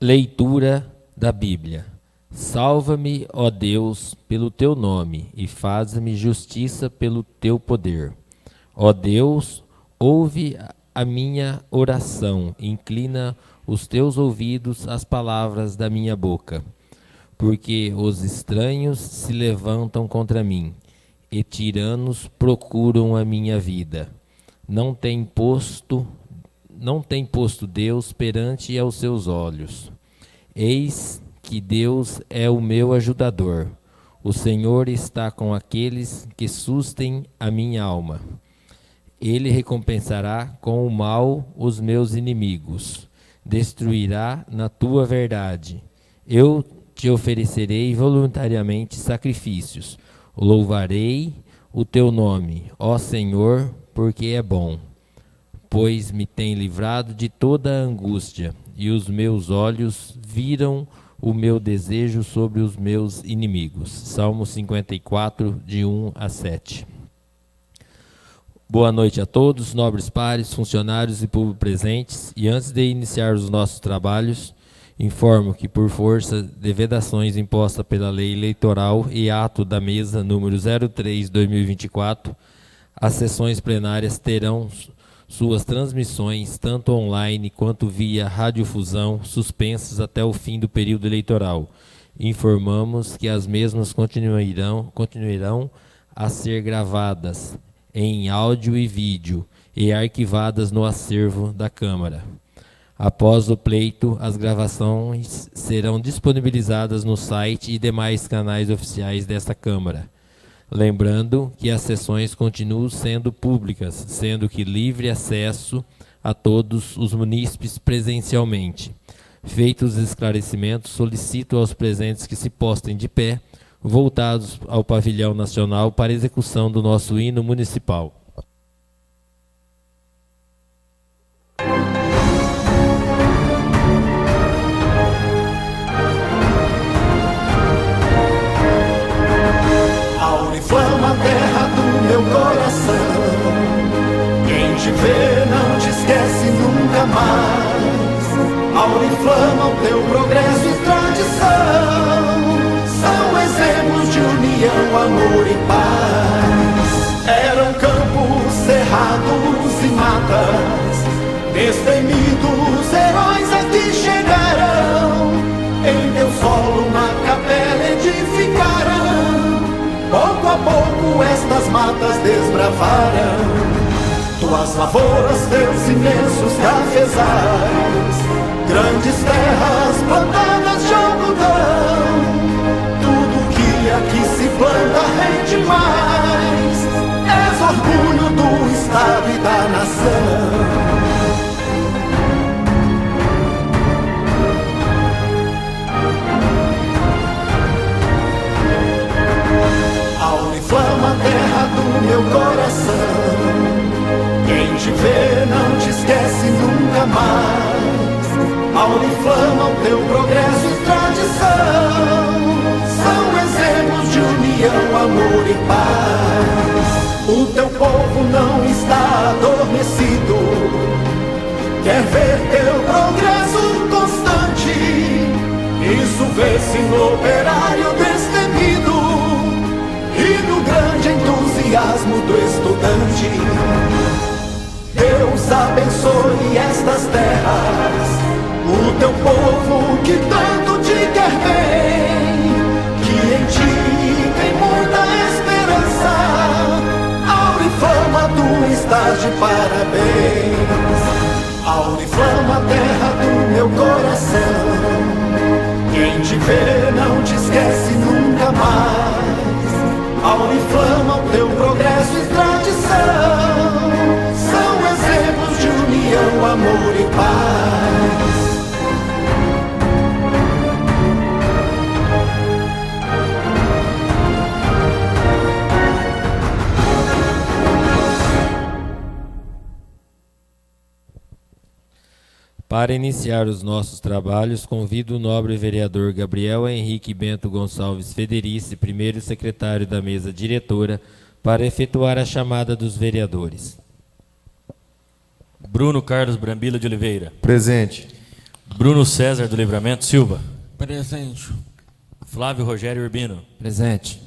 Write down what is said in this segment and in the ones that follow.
Leitura da Bíblia. Salva-me, ó Deus, pelo teu nome, e faz-me justiça pelo teu poder. Ó Deus, ouve a minha oração, inclina os teus ouvidos às palavras da minha boca. Porque os estranhos se levantam contra mim, e tiranos procuram a minha vida. Não tem posto Deus perante aos seus olhos. Eis que Deus é o meu ajudador. O Senhor está com aqueles que sustem a minha alma. Ele recompensará com o mal os meus inimigos. Destruirá na tua verdade. Eu te oferecerei voluntariamente sacrifícios. Louvarei o teu nome, ó Senhor, porque é bom. Pois me tem livrado de toda a angústia, e os meus olhos viram o meu desejo sobre os meus inimigos. Salmo 54, de 1 a 7. Boa noite a todos, nobres pares, funcionários e público presentes. E antes de iniciar os nossos trabalhos, informo que, por força de vedações impostas pela Lei Eleitoral e ato da mesa número 03/2024, as sessões plenárias terão suas transmissões, tanto online quanto via radiodifusão, suspensas até o fim do período eleitoral. Informamos que as mesmas continuarão a ser gravadas em áudio e vídeo e arquivadas no acervo da Câmara. Após o pleito, as gravações serão disponibilizadas no site e demais canais oficiais desta Câmara. Lembrando que as sessões continuam sendo públicas, sendo que livre acesso a todos os munícipes presencialmente. Feitos os esclarecimentos, solicito aos presentes que se postem de pé, voltados ao pavilhão nacional para execução do nosso hino municipal. Flama, terra do meu coração, quem te vê não te esquece nunca mais. Auriflama, o teu progresso e tradição são exemplos de união, amor e paz. Eram campos, cerrados e matas, destemidos heróis aqui chegaram, em teu solo uma capela edificaram. Pouco a pouco estas matas desbravaram, tuas lavouras, teus imensos cafezais, grandes terras plantadas de algodão. Tudo que aqui se planta rende mais, és orgulho do estado e da nação. Auriflama, terra do meu coração, quem te vê não te esquece nunca mais. Auriflama, o teu progresso e tradição são exemplos de união, amor e paz. O teu povo não está adormecido, quer ver teu progresso constante. Isso vê-se no operário destemido e no grande entusiasmo do estudante. Deus abençoe estas terras, o teu povo que tanto te quer bem, que em ti tem muita esperança. Auriflama, tu estás de parabéns. Auriflama, terra do meu coração, quem te vê não te esquece nunca mais. Auriflama, o teu progresso e tradição são exemplos de união, amor e paz. Para iniciar os nossos trabalhos, convido o nobre vereador Gabriel Henrique Bento Gonçalves Federici, primeiro secretário da mesa diretora, para efetuar a chamada dos vereadores. Bruno Carlos Brambila de Oliveira. Presente. Bruno César do Livramento Silva. Presente. Flávio Rogério Urbino. Presente.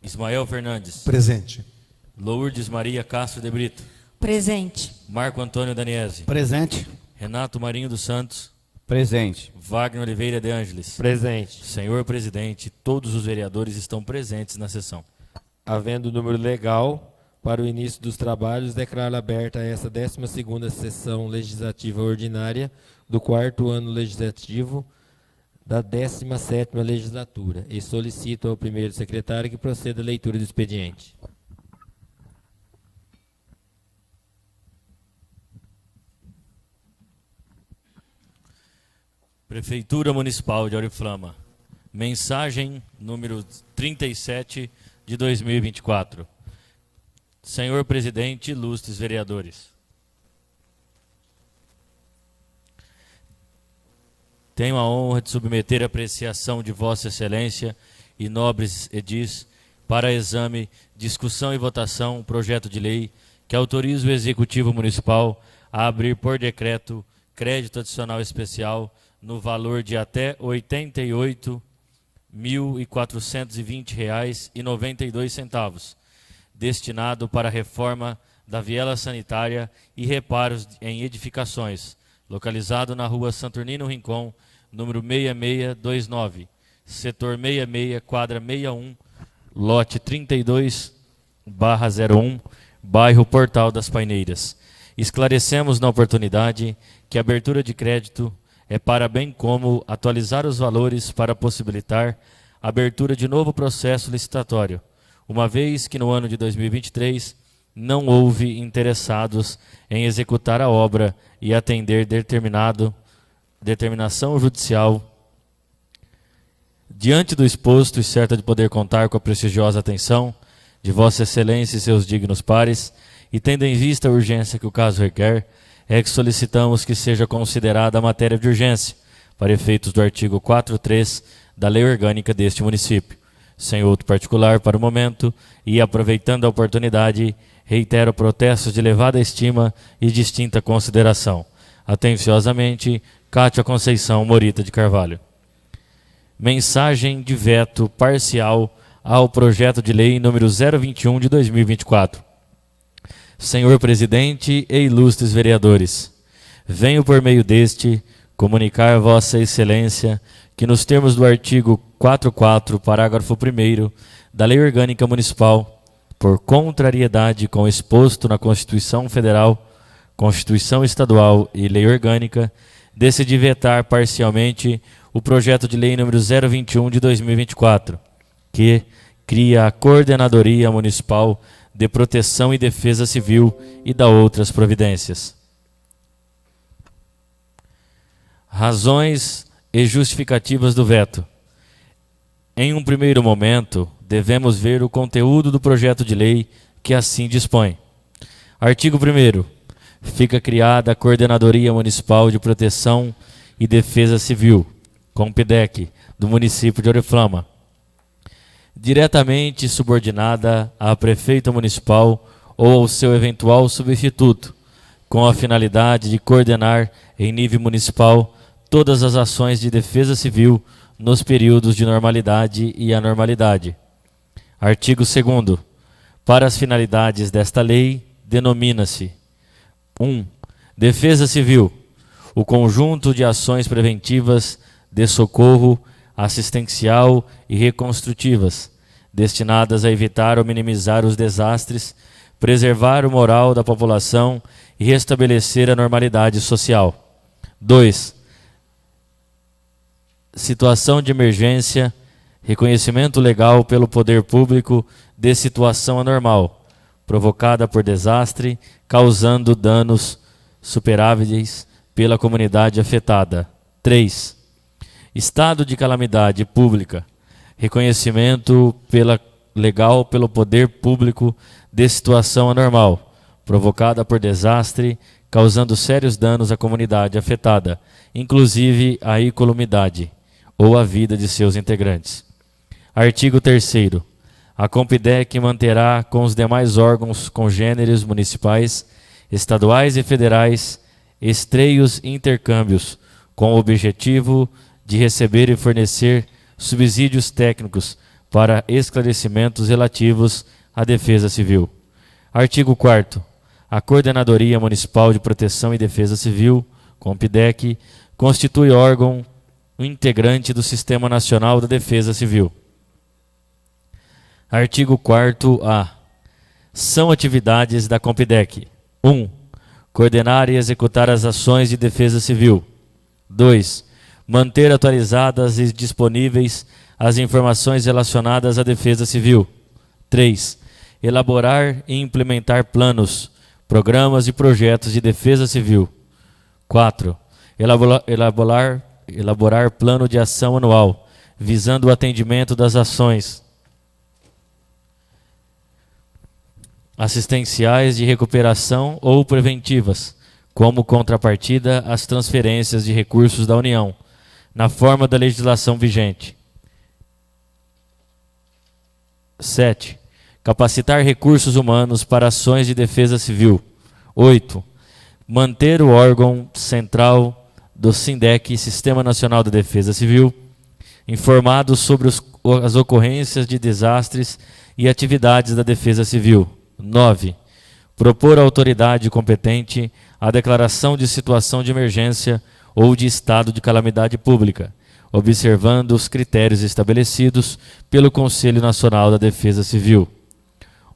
Ismael Fernandes. Presente. Lourdes Maria Castro de Brito. Presente. Marco Antônio Daniese. Presente. Renato Marinho dos Santos. Presente. Wagner Oliveira de Ângeles. Presente. Senhor presidente, todos os vereadores estão presentes na sessão. Havendo número legal para o início dos trabalhos, declaro aberta esta 12ª sessão legislativa ordinária do 4º ano legislativo da 17ª legislatura e solicito ao primeiro secretário que proceda a leitura do expediente. Prefeitura Municipal de Oriflama. Mensagem número 37 de 2024. Senhor presidente, ilustres vereadores. Tenho a honra de submeter a apreciação de Vossa Excelência e nobres edis para exame, discussão e votação um projeto de lei que autoriza o Executivo Municipal a abrir por decreto crédito adicional especial no valor de até R$ 88.420,92, destinado para a reforma da viela sanitária e reparos em edificações, localizado na rua Saturnino Rincon, número 6629, setor 66, quadra 61, lote 32/01, bairro Portal das Paineiras. Esclarecemos na oportunidade que a abertura de crédito é para bem como atualizar os valores para possibilitar a abertura de novo processo licitatório, uma vez que no ano de 2023 não houve interessados em executar a obra e atender determinação judicial. Diante do exposto e certa de poder contar com a prestigiosa atenção de Vossa Excelência e seus dignos pares, e tendo em vista a urgência que o caso requer, é que solicitamos que seja considerada a matéria de urgência, para efeitos do artigo 4.3 da Lei Orgânica deste município. Sem outro particular para o momento, e aproveitando a oportunidade, reitero protestos de elevada estima e distinta consideração. Atenciosamente, Cátia Conceição Morita de Carvalho. Mensagem de veto parcial ao projeto de lei número 021 de 2024. Senhor presidente e ilustres vereadores, venho por meio deste comunicar a Vossa Excelência que nos termos do artigo 44, parágrafo 1º da Lei Orgânica Municipal, por contrariedade com o exposto na Constituição Federal, Constituição Estadual e Lei Orgânica, decidi vetar parcialmente o projeto de lei número 021 de 2024, que cria a Coordenadoria Municipal de Proteção e Defesa Civil e da outras providências. Razões e justificativas do veto. Em um primeiro momento, devemos ver o conteúdo do projeto de lei que assim dispõe. Artigo 1º. Fica criada a Coordenadoria Municipal de Proteção e Defesa Civil, COMPIDEC, do município de Oriflama, diretamente subordinada à prefeita municipal ou ao seu eventual substituto, com a finalidade de coordenar em nível municipal todas as ações de defesa civil nos períodos de normalidade e anormalidade. Artigo 2º. Para as finalidades desta lei, denomina-se 1. Defesa civil, o conjunto de ações preventivas de socorro, assistencial e reconstrutivas, destinadas a evitar ou minimizar os desastres, preservar o moral da população e restabelecer a normalidade social. 2. Situação de emergência, reconhecimento legal pelo poder público de situação anormal, provocada por desastre, causando danos superáveis pela comunidade afetada. 3. Estado de calamidade pública, reconhecimento legal pelo poder público de situação anormal, provocada por desastre, causando sérios danos à comunidade afetada, inclusive à incolumidade ou à vida de seus integrantes. Artigo 3º. A COMPIDEC manterá com os demais órgãos congêneres municipais, estaduais e federais estreios e intercâmbios com o objetivo de receber e fornecer subsídios técnicos para esclarecimentos relativos à Defesa Civil. Artigo 4º. A Coordenadoria Municipal de Proteção e Defesa Civil, COMPIDEC, constitui órgão integrante do Sistema Nacional da Defesa Civil. Artigo 4º-A. São atividades da COMPIDEC: 1. Coordenar e executar as ações de defesa civil. 2. Manter atualizadas e disponíveis as informações relacionadas à defesa civil. 3. Elaborar e implementar planos, programas e projetos de defesa civil. 4. Elaborar plano de ação anual, visando o atendimento das ações assistenciais de recuperação ou preventivas, como contrapartida às transferências de recursos da União, na forma da legislação vigente. 7. Capacitar recursos humanos para ações de defesa civil. 8. Manter o órgão central do SINDEC, Sistema Nacional de Defesa Civil, informado sobre as ocorrências de desastres e atividades da Defesa Civil. 9. Propor à autoridade competente a declaração de situação de emergência ou de estado de calamidade pública, observando os critérios estabelecidos pelo Conselho Nacional da Defesa Civil.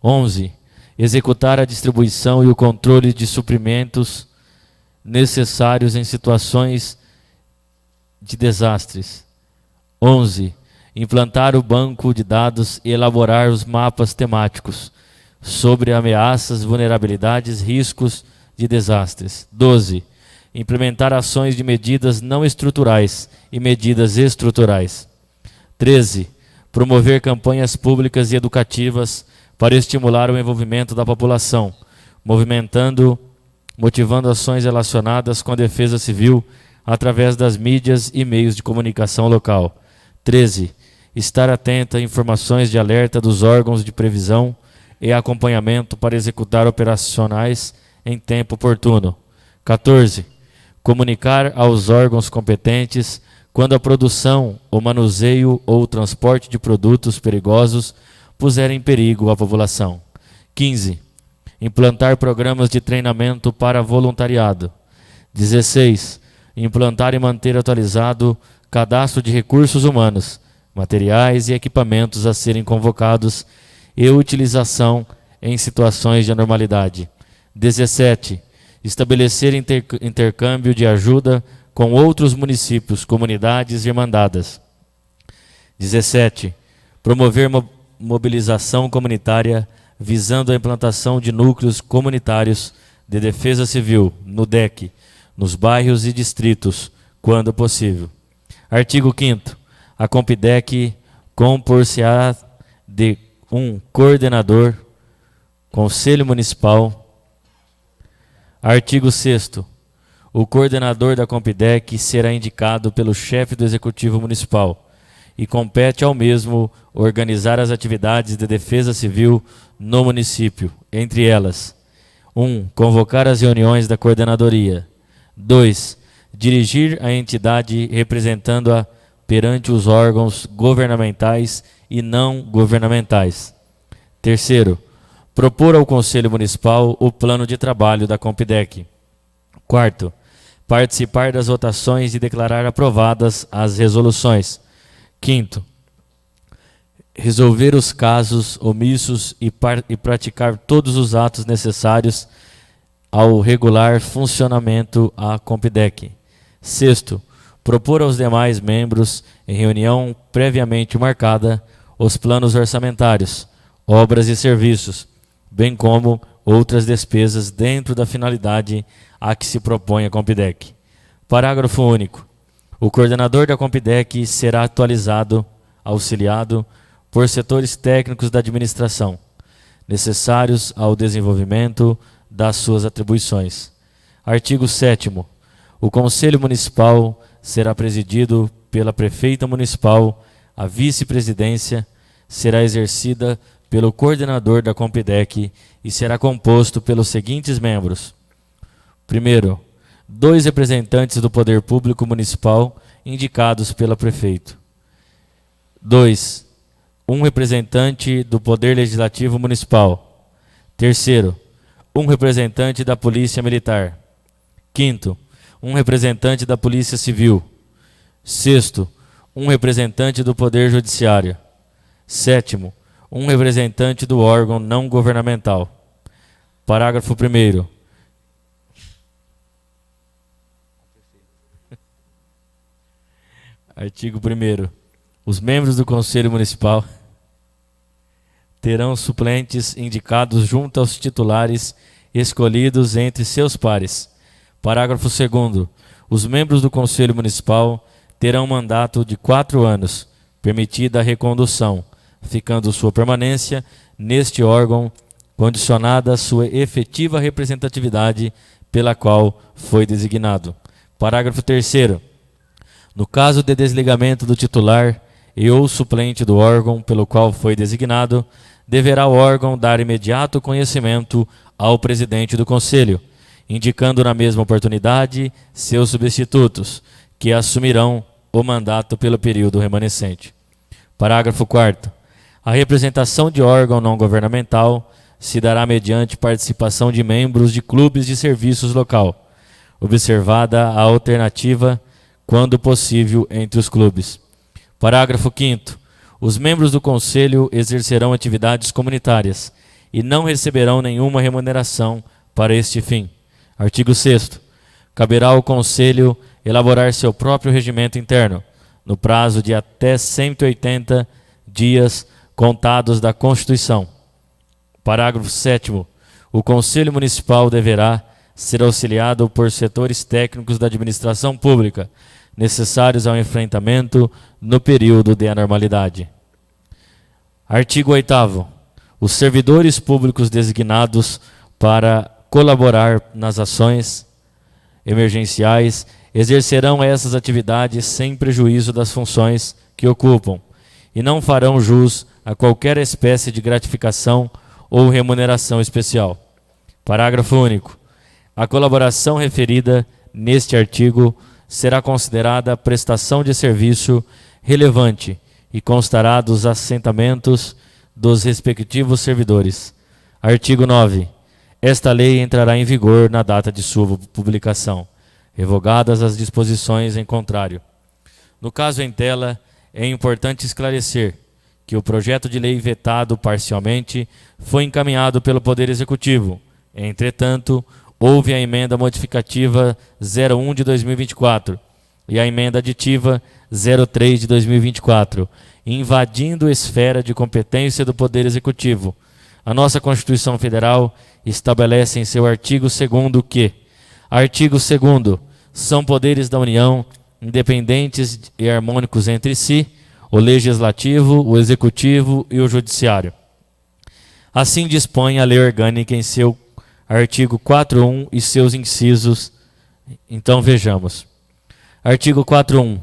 11. Executar a distribuição e o controle de suprimentos necessários em situações de desastres. 11. Implantar o banco de dados e elaborar os mapas temáticos sobre ameaças, vulnerabilidades, riscos de desastres. 12. Implementar ações de medidas não estruturais e medidas estruturais. 13. Promover campanhas públicas e educativas para estimular o envolvimento da população, motivando ações relacionadas com a defesa civil através das mídias e meios de comunicação local. 13. Estar atenta a informações de alerta dos órgãos de previsão e acompanhamento para executar operacionais em tempo oportuno. 14. Comunicar aos órgãos competentes quando a produção, o manuseio ou o transporte de produtos perigosos puser em perigo a população. 15. Implantar programas de treinamento para voluntariado. 16. Implantar e manter atualizado cadastro de recursos humanos, materiais e equipamentos a serem convocados e utilização em situações de anormalidade. 17. Estabelecer intercâmbio de ajuda com outros municípios, comunidades e irmandadas. 17. Promover mobilização comunitária visando a implantação de núcleos comunitários de defesa civil, no DEC, nos bairros e distritos, quando possível. Artigo 5º. A COMPIDEC compor-se-á de 1. Coordenador, Conselho Municipal. Artigo 6º. O coordenador da COMPIDEC será indicado pelo chefe do Executivo Municipal e compete ao mesmo organizar as atividades de defesa civil no município, entre elas: 1. Convocar as reuniões da coordenadoria. 2. Dirigir a entidade representando-a perante os órgãos governamentais e não governamentais. 3. Propor ao Conselho Municipal o plano de trabalho da COMPIDEC. 4. Participar das votações e declarar aprovadas as resoluções. 5. Resolver os casos omissos e praticar todos os atos necessários ao regular funcionamento à COMPIDEC. 6. Propor aos demais membros, em reunião previamente marcada, os planos orçamentários, obras e serviços, bem como outras despesas dentro da finalidade a que se propõe a COMPIDEC. Parágrafo único. O coordenador da COMPIDEC será auxiliado por setores técnicos da administração, necessários ao desenvolvimento das suas atribuições. Artigo 7º. O Conselho Municipal será presidido pela Prefeita Municipal. A vice-presidência será exercida pelo coordenador da COMPIDEC e será composto pelos seguintes membros: 1. 2 representantes do Poder Público Municipal indicados pelo prefeito. 2. Um representante do Poder Legislativo Municipal. 3º, um representante da Polícia Militar. 5º, um representante da Polícia Civil. 6º, um representante do Poder Judiciário. 7º, um representante do órgão não governamental. Parágrafo 1º. Artigo 1º. Os membros do Conselho Municipal terão suplentes indicados junto aos titulares escolhidos entre seus pares. Parágrafo 2º. Os membros do Conselho Municipal terão mandato de 4 anos, permitida a recondução, ficando sua permanência neste órgão condicionada à sua efetiva representatividade pela qual foi designado. Parágrafo 3º. No caso de desligamento do titular e ou suplente do órgão pelo qual foi designado, deverá o órgão dar imediato conhecimento ao presidente do Conselho, indicando na mesma oportunidade seus substitutos, que assumirão o mandato pelo período remanescente. Parágrafo 4º. A representação de órgão não governamental se dará mediante participação de membros de clubes de serviços local, observada a alternativa, quando possível, entre os clubes. Parágrafo 5º. Os membros do Conselho exercerão atividades comunitárias e não receberão nenhuma remuneração para este fim. Artigo 6º. Caberá ao Conselho elaborar seu próprio regimento interno, no prazo de até 180 dias contados da Constituição. Parágrafo 7º. O Conselho Municipal deverá ser auxiliado por setores técnicos da administração pública, necessários ao enfrentamento no período de anormalidade. Artigo 8º. Os servidores públicos designados para colaborar nas ações emergenciais exercerão essas atividades sem prejuízo das funções que ocupam e não farão jus a qualquer espécie de gratificação ou remuneração especial. Parágrafo único. A colaboração referida neste artigo será considerada prestação de serviço relevante e constará dos assentamentos dos respectivos servidores. Artigo 9. Esta lei entrará em vigor na data de sua publicação, revogadas as disposições em contrário. No caso em tela, é importante esclarecer que o projeto de lei vetado parcialmente foi encaminhado pelo Poder Executivo. Entretanto, houve a emenda modificativa 01 de 2024 e a emenda aditiva 03 de 2024, invadindo a esfera de competência do Poder Executivo. A nossa Constituição Federal estabelece em seu artigo 2º que: artigo 2º, são poderes da União, independentes e harmônicos entre si, o Legislativo, o Executivo e o Judiciário. Assim dispõe a Lei Orgânica em seu artigo 4.1 e seus incisos. Então vejamos. Artigo 4.1.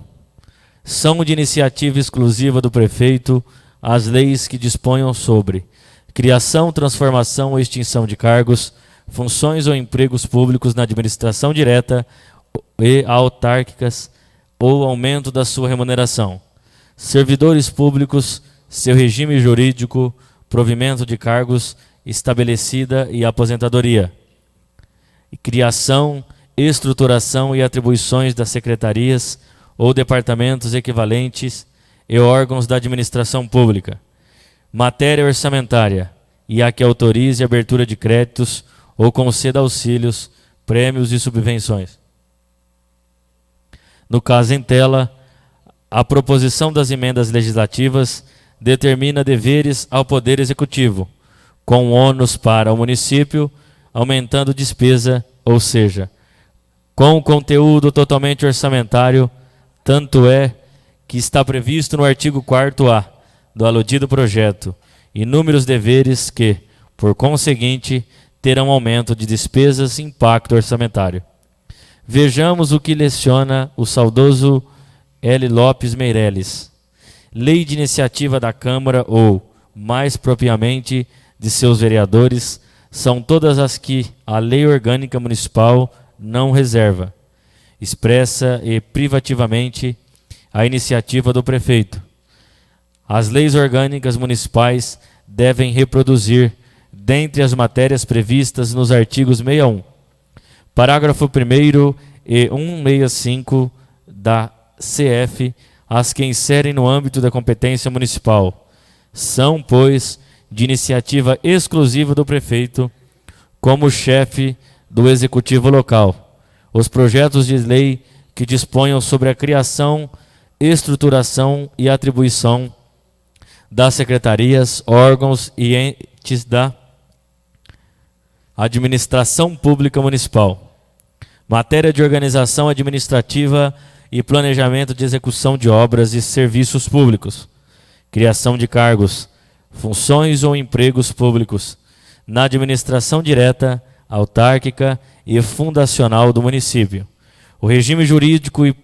São de iniciativa exclusiva do prefeito as leis que disponham sobre criação, transformação ou extinção de cargos, funções ou empregos públicos na administração direta e autárquicas ou aumento da sua remuneração. Servidores públicos, seu regime jurídico, provimento de cargos, estabelecida e aposentadoria. Criação, estruturação e atribuições das secretarias ou departamentos equivalentes e órgãos da administração pública. Matéria orçamentária e a que autorize a abertura de créditos ou conceda auxílios, prêmios e subvenções. No caso em tela, a proposição das emendas legislativas determina deveres ao Poder Executivo, com ônus para o município, aumentando despesa, ou seja, com o conteúdo totalmente orçamentário, tanto é que está previsto no artigo 4º-A do aludido projeto, inúmeros deveres que, por conseguinte, terão aumento de despesas e impacto orçamentário. Vejamos o que leciona o saudoso L. Lopes Meireles. Lei de iniciativa da Câmara ou, mais propriamente, de seus vereadores, são todas as que a Lei Orgânica Municipal não reserva, expressa e privativamente a iniciativa do prefeito. As leis orgânicas municipais devem reproduzir, dentre as matérias previstas nos artigos 61, parágrafo 1º e 165 da CF, as que inserem no âmbito da competência municipal. São, pois, de iniciativa exclusiva do prefeito, como chefe do executivo local, os projetos de lei que disponham sobre a criação, estruturação e atribuição das secretarias, órgãos e entes da administração pública municipal. Matéria de organização administrativa e planejamento de execução de obras e serviços públicos. Criação de cargos, funções ou empregos públicos na administração direta, autárquica e fundacional do município. O regime jurídico e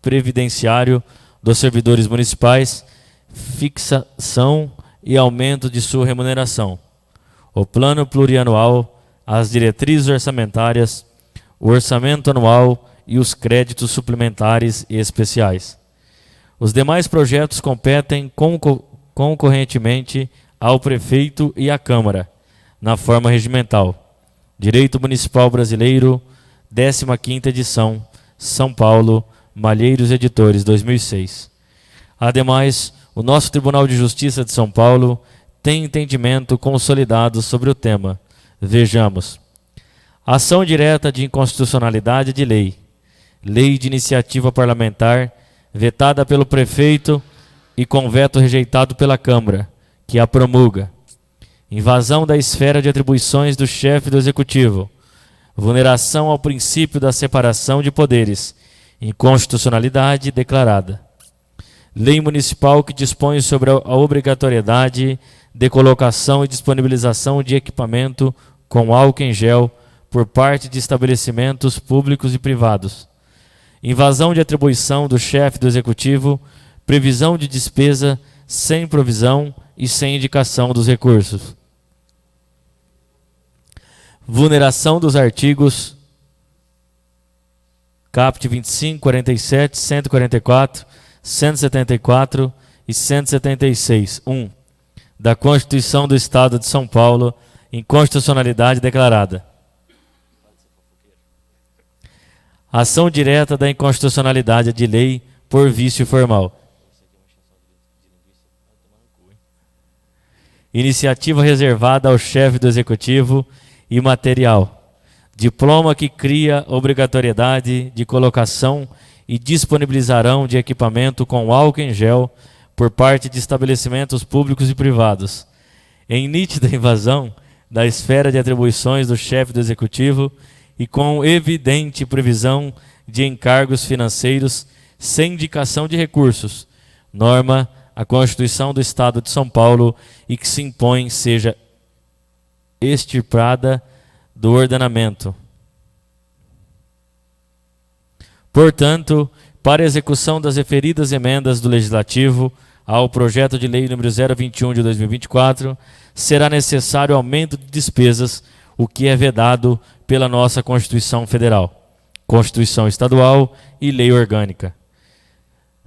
previdenciário dos servidores municipais, fixação e aumento de sua remuneração. O plano plurianual, as diretrizes orçamentárias, o orçamento anual e os créditos suplementares e especiais. Os demais projetos competem concorrentemente ao prefeito e à Câmara, na forma regimental. Direito Municipal Brasileiro, 15ª edição, São Paulo, Malheiros Editores, 2006. Ademais, o nosso Tribunal de Justiça de São Paulo tem entendimento consolidado sobre o tema. Vejamos. Ação direta de inconstitucionalidade de lei. Lei de iniciativa parlamentar, vetada pelo prefeito e com veto rejeitado pela Câmara, que a promulga. Invasão da esfera de atribuições do chefe do Executivo. Vulneração ao princípio da separação de poderes. Inconstitucionalidade declarada. Lei municipal que dispõe sobre a obrigatoriedade de colocação e disponibilização de equipamento com álcool em gel por parte de estabelecimentos públicos e privados. Invasão de atribuição do chefe do Executivo, previsão de despesa sem provisão e sem indicação dos recursos. Vulneração dos artigos caput 25, 47, 144, 174 e 176. 1. Da Constituição do Estado de São Paulo, inconstitucionalidade declarada. Ação direta da inconstitucionalidade de lei por vício formal. Iniciativa reservada ao chefe do Executivo e material. Diploma que cria obrigatoriedade de colocação e disponibilizarão de equipamento com álcool em gel por parte de estabelecimentos públicos e privados. Em nítida invasão da esfera de atribuições do chefe do Executivo e com evidente previsão de encargos financeiros sem indicação de recursos, norma a Constituição do Estado de São Paulo e que se impõe seja extirpada do ordenamento. Portanto, para a execução das referidas emendas do Legislativo ao projeto de lei número 021 de 2024, será necessário aumento de despesas, o que é vedado pela nossa Constituição Federal, Constituição Estadual e Lei Orgânica.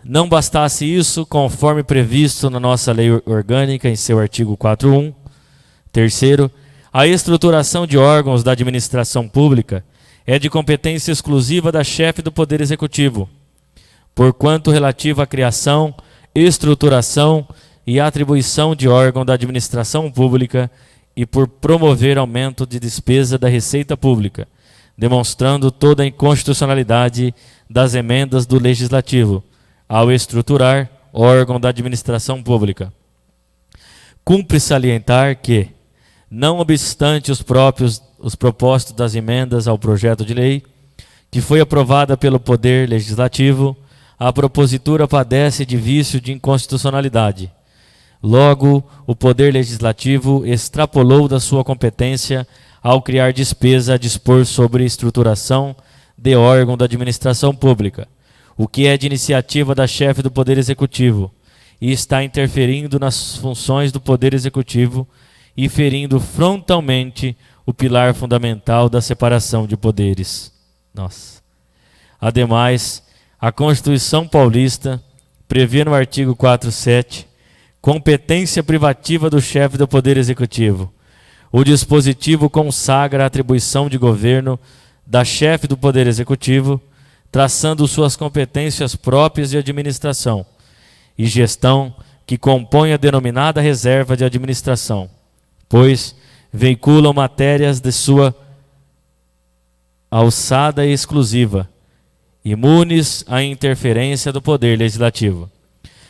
Não bastasse isso, conforme previsto na nossa Lei Orgânica, em seu artigo 4.1, terceiro, a estruturação de órgãos da administração pública é de competência exclusiva da chefe do Poder Executivo, porquanto relativa à criação, estruturação e atribuição de órgão da administração pública e por promover aumento de despesa da receita pública, demonstrando toda a inconstitucionalidade das emendas do Legislativo, ao estruturar órgão da administração pública. Cumpre salientar que, não obstante os propósitos das emendas ao projeto de lei, que foi aprovada pelo Poder Legislativo, a propositura padece de vício de inconstitucionalidade. Logo, o Poder Legislativo extrapolou da sua competência ao criar despesa a dispor sobre estruturação de órgão da administração pública, o que é de iniciativa da chefe do Poder Executivo, e está interferindo nas funções do Poder Executivo e ferindo frontalmente o pilar fundamental da separação de poderes. Nossa. Ademais, a Constituição Paulista prevê no artigo 47 competência privativa do chefe do Poder Executivo. O dispositivo consagra a atribuição de governo da chefe do Poder Executivo, traçando suas competências próprias de administração e gestão que compõem a denominada reserva de administração, pois veiculam matérias de sua alçada exclusiva, imunes à interferência do Poder Legislativo.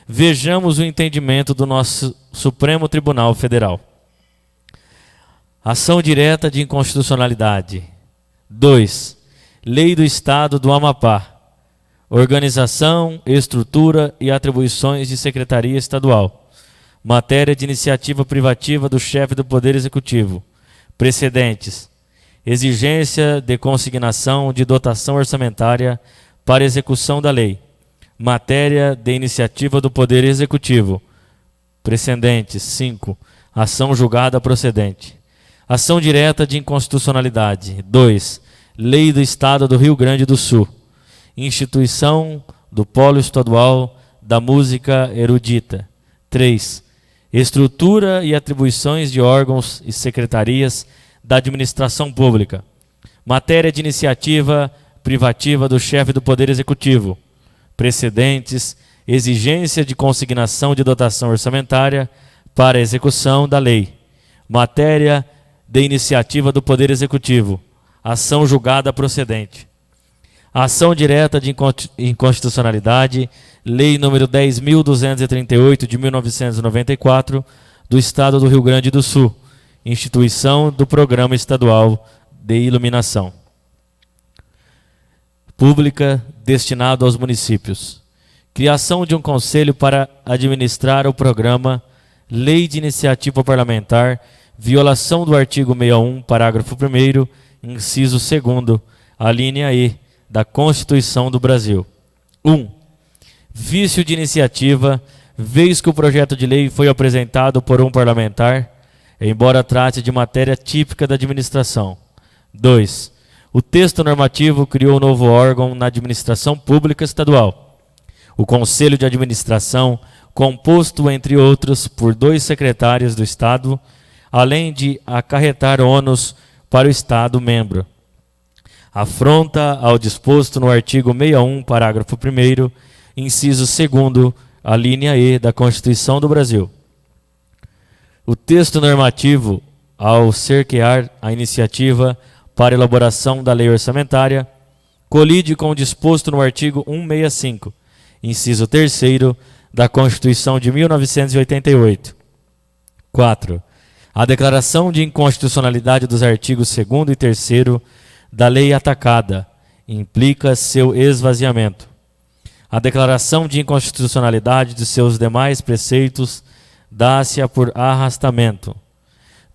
Vejamos o entendimento do nosso Supremo Tribunal Federal. Ação direta de inconstitucionalidade. 2. Lei do Estado do Amapá. Organização, estrutura e atribuições de Secretaria Estadual. Matéria de iniciativa privativa do chefe do Poder Executivo. Precedentes. Exigência de consignação de dotação orçamentária para execução da lei. Matéria de iniciativa do Poder Executivo. Precedentes. 5. Ação julgada procedente. Ação direta de inconstitucionalidade. 2. Lei do Estado do Rio Grande do Sul. Instituição do Polo Estadual da Música Erudita. 3. Estrutura e atribuições de órgãos e secretarias da administração pública. Matéria de iniciativa privativa do chefe do Poder Executivo. Precedentes. Exigência de consignação de dotação orçamentária para execução da lei. Matéria de iniciativa do Poder Executivo. Ação julgada procedente. Ação direta de inconstitucionalidade. Lei número 10.238 de 1994 do Estado do Rio Grande do Sul. Instituição do Programa Estadual de Iluminação Pública destinado aos municípios. Criação de um conselho para administrar o programa. Lei de iniciativa parlamentar. Violação do artigo 61, parágrafo 1º, inciso 2º, a linha E da Constituição do Brasil. 1. Vício de iniciativa, vez que o projeto de lei foi apresentado por um parlamentar, embora trate de matéria típica da administração. 2. O texto normativo criou um novo órgão na administração pública estadual. O Conselho de Administração, composto, entre outros, por 2 secretários do Estado, além de acarretar ônus para o Estado membro. Afronta ao disposto no artigo 61, parágrafo 1º, inciso 2º, a linha E da Constituição do Brasil. O texto normativo, ao cercear a iniciativa para elaboração da lei orçamentária, colide com o disposto no artigo 165, inciso 3º, da Constituição de 1988. 4. A declaração de inconstitucionalidade dos artigos 2º e 3º da lei atacada implica seu esvaziamento. A declaração de inconstitucionalidade de seus demais preceitos dá-se-á por arrastamento.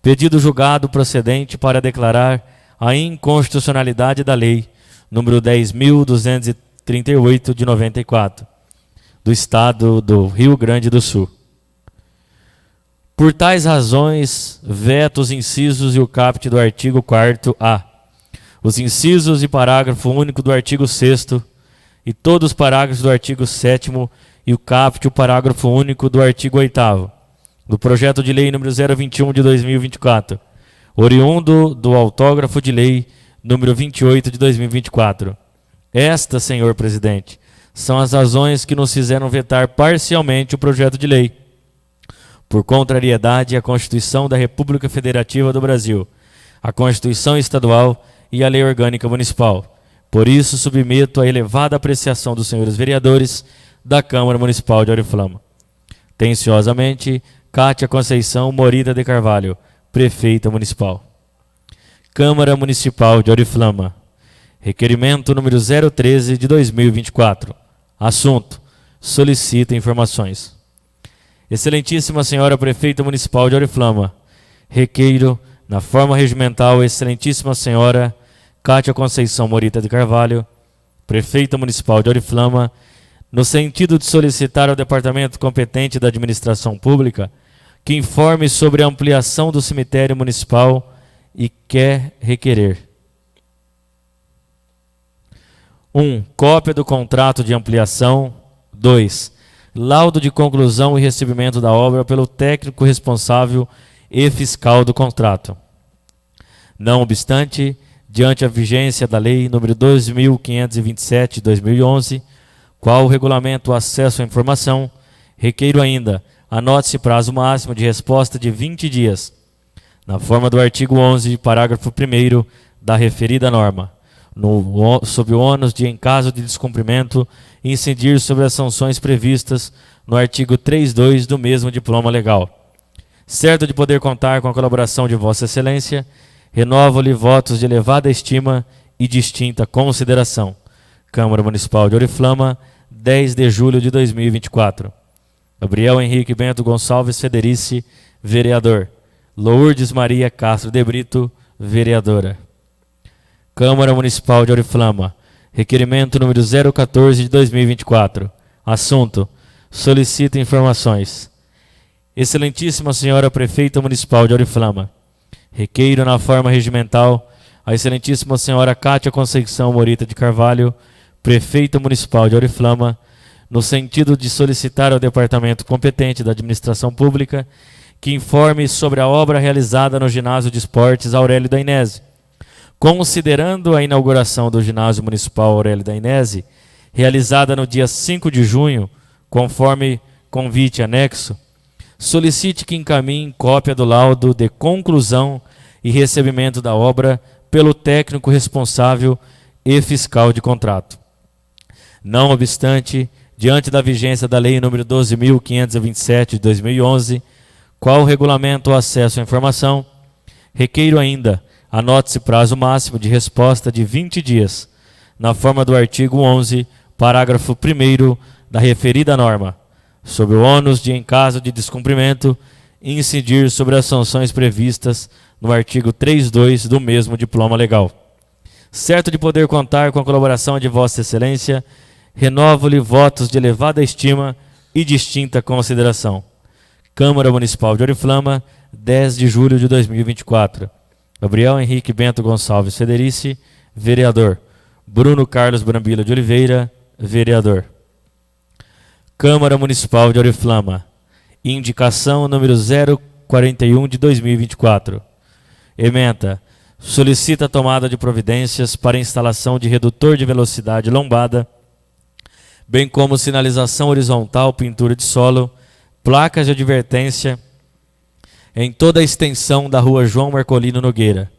Pedido julgado procedente para declarar a inconstitucionalidade da lei número 10.238 de 94 do Estado do Rio Grande do Sul. Por tais razões, veto os incisos e o caput do artigo 4º-A, os incisos e parágrafo único do artigo 6º e todos os parágrafos do artigo 7º e o caput e o parágrafo único do artigo 8º do projeto de lei número 021 de 2024, oriundo do autógrafo de lei número 28 de 2024. Estas, senhor presidente, são as razões que nos fizeram vetar parcialmente o projeto de lei, por contrariedade à Constituição da República Federativa do Brasil, à Constituição Estadual e à Lei Orgânica Municipal. Por isso, submeto à elevada apreciação dos senhores vereadores da Câmara Municipal de Oriflama. Atenciosamente, Cátia Conceição Morita de Carvalho, Prefeita Municipal. Câmara Municipal de Oriflama. Requerimento número 013 de 2024. Assunto: solicita informações. Excelentíssima Senhora Prefeita Municipal de Oriflama, requeiro, na forma regimental, Excelentíssima Senhora Cátia Conceição Morita de Carvalho, Prefeita Municipal de Oriflama, no sentido de solicitar ao Departamento competente da Administração Pública que informe sobre a ampliação do cemitério municipal e quer requerer. 1. Cópia do contrato de ampliação. 2. Laudo de conclusão e recebimento da obra pelo técnico responsável e fiscal do contrato. Não obstante, diante a vigência da Lei nº 12.527 de 2011, qual o regulamento o acesso à informação, requeiro ainda, anote-se prazo máximo de resposta de 20 dias, na forma do artigo 11, parágrafo 1º da referida norma, sob o ônus de, em caso de descumprimento, incidir sobre as sanções previstas no artigo 3.2 do mesmo diploma legal. Certo de poder contar com a colaboração de Vossa Excelência, renovo-lhe votos de elevada estima e distinta consideração. Câmara Municipal de Oriflama, 10 de julho de 2024. Gabriel Henrique Bento Gonçalves Federici, vereador. Lourdes Maria Castro de Brito, vereadora. Câmara Municipal de Oriflama, requerimento número 014 de 2024. Assunto: solicita informações. Excelentíssima Senhora Prefeita Municipal de Oriflama, requeiro na forma regimental a Excelentíssima Senhora Cátia Conceição Morita de Carvalho, Prefeita Municipal de Oriflama, no sentido de solicitar ao Departamento competente da Administração Pública que informe sobre a obra realizada no Ginásio de Esportes Aurélio Dainese, considerando a inauguração do Ginásio Municipal Aurélio Dainese, realizada no dia 5 de junho, conforme convite anexo, solicite que encaminhe cópia do laudo de conclusão e recebimento da obra pelo técnico responsável e fiscal de contrato. Não obstante, diante da vigência da Lei nº 12.527 de 2011, qual o regulamento o acesso à informação, requeiro ainda, anote-se prazo máximo de resposta de 20 dias, na forma do artigo 11, parágrafo 1º da referida norma, sob o ônus de, em caso de descumprimento, incidir sobre as sanções previstas no artigo 3.2 do mesmo diploma legal. Certo de poder contar com a colaboração de Vossa Excelência, renovo-lhe votos de elevada estima e distinta consideração. Câmara Municipal de Oriflama, 10 de julho de 2024. Gabriel Henrique Bento Gonçalves Federici, vereador. Bruno Carlos Brambila de Oliveira, vereador. Câmara Municipal de Oriflama, indicação número 041 de 2024. Ementa: solicita a tomada de providências para instalação de redutor de velocidade lombada, bem como sinalização horizontal, pintura de solo, placas de advertência em toda a extensão da rua João Marcolino Nogueira.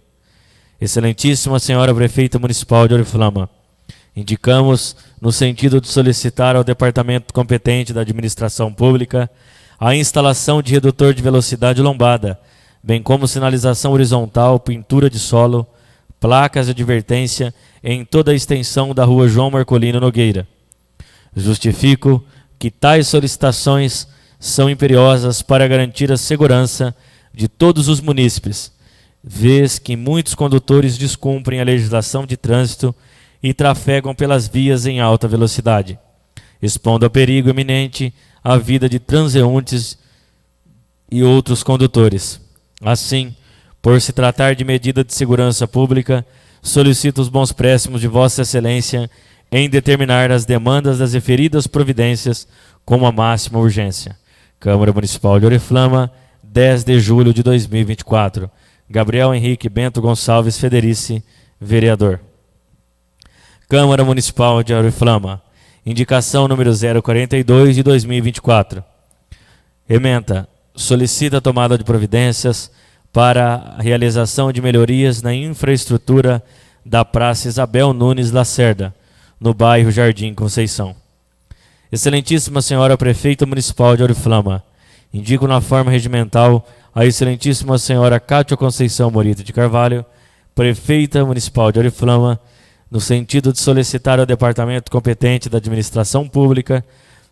Excelentíssima Senhora Prefeita Municipal de Oriflama, indicamos, no sentido de solicitar ao Departamento competente da Administração Pública a instalação de redutor de velocidade lombada, bem como sinalização horizontal, pintura de solo, placas de advertência em toda a extensão da rua João Marcolino Nogueira. Justifico que tais solicitações são imperiosas para garantir a segurança de todos os munícipes, vez que muitos condutores descumprem a legislação de trânsito e trafegam pelas vias em alta velocidade, expondo a perigo iminente a vida de transeuntes e outros condutores. Assim, por se tratar de medida de segurança pública, solicito os bons préstimos de Vossa Excelência em determinar as demandas das referidas providências com a máxima urgência. Câmara Municipal de Oriflama, 10 de julho de 2024. Gabriel Henrique Bento Gonçalves Federici, vereador. Câmara Municipal de Oriflama, indicação número 042 de 2024. Ementa: solicita a tomada de providências para a realização de melhorias na infraestrutura da Praça Isabel Nunes Lacerda, no bairro Jardim Conceição. Excelentíssima Senhora Prefeita Municipal de Oriflama, indico na forma regimental a Excelentíssima Senhora Cátia Conceição Morita de Carvalho, Prefeita Municipal de Oriflama, no sentido de solicitar ao Departamento competente da Administração Pública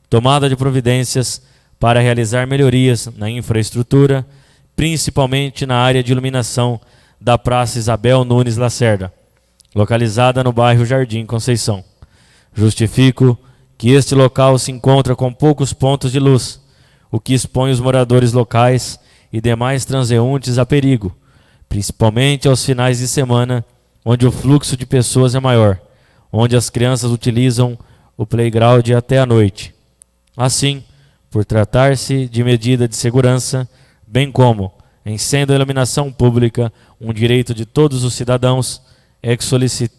tomada de providências para realizar melhorias na infraestrutura, principalmente na área de iluminação da Praça Isabel Nunes Lacerda, localizada no bairro Jardim Conceição. Justifico que este local se encontra com poucos pontos de luz, o que expõe os moradores locais e demais transeuntes a perigo, principalmente aos finais de semana, onde o fluxo de pessoas é maior, onde as crianças utilizam o playground até a noite. Assim, por tratar-se de medida de segurança, bem como, em sendo a iluminação pública um direito de todos os cidadãos, é que solicito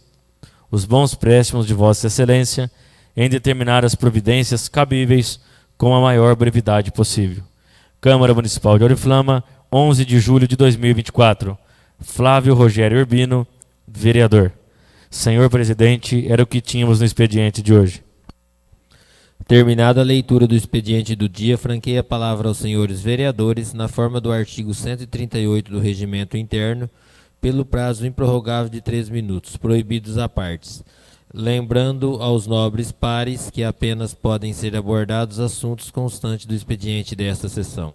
os bons préstimos de Vossa Excelência em determinar as providências cabíveis com a maior brevidade possível. Câmara Municipal de Oriflama, 11 de julho de 2024. Flávio Rogério Urbino, vereador. Senhor presidente, era o que tínhamos no expediente de hoje. Terminada a leitura do expediente do dia, franqueio a palavra aos senhores vereadores, na forma do artigo 138 do Regimento Interno, pelo prazo improrrogável de 3 minutos, proibidos a partes. Lembrando aos nobres pares que apenas podem ser abordados assuntos constantes do expediente desta sessão.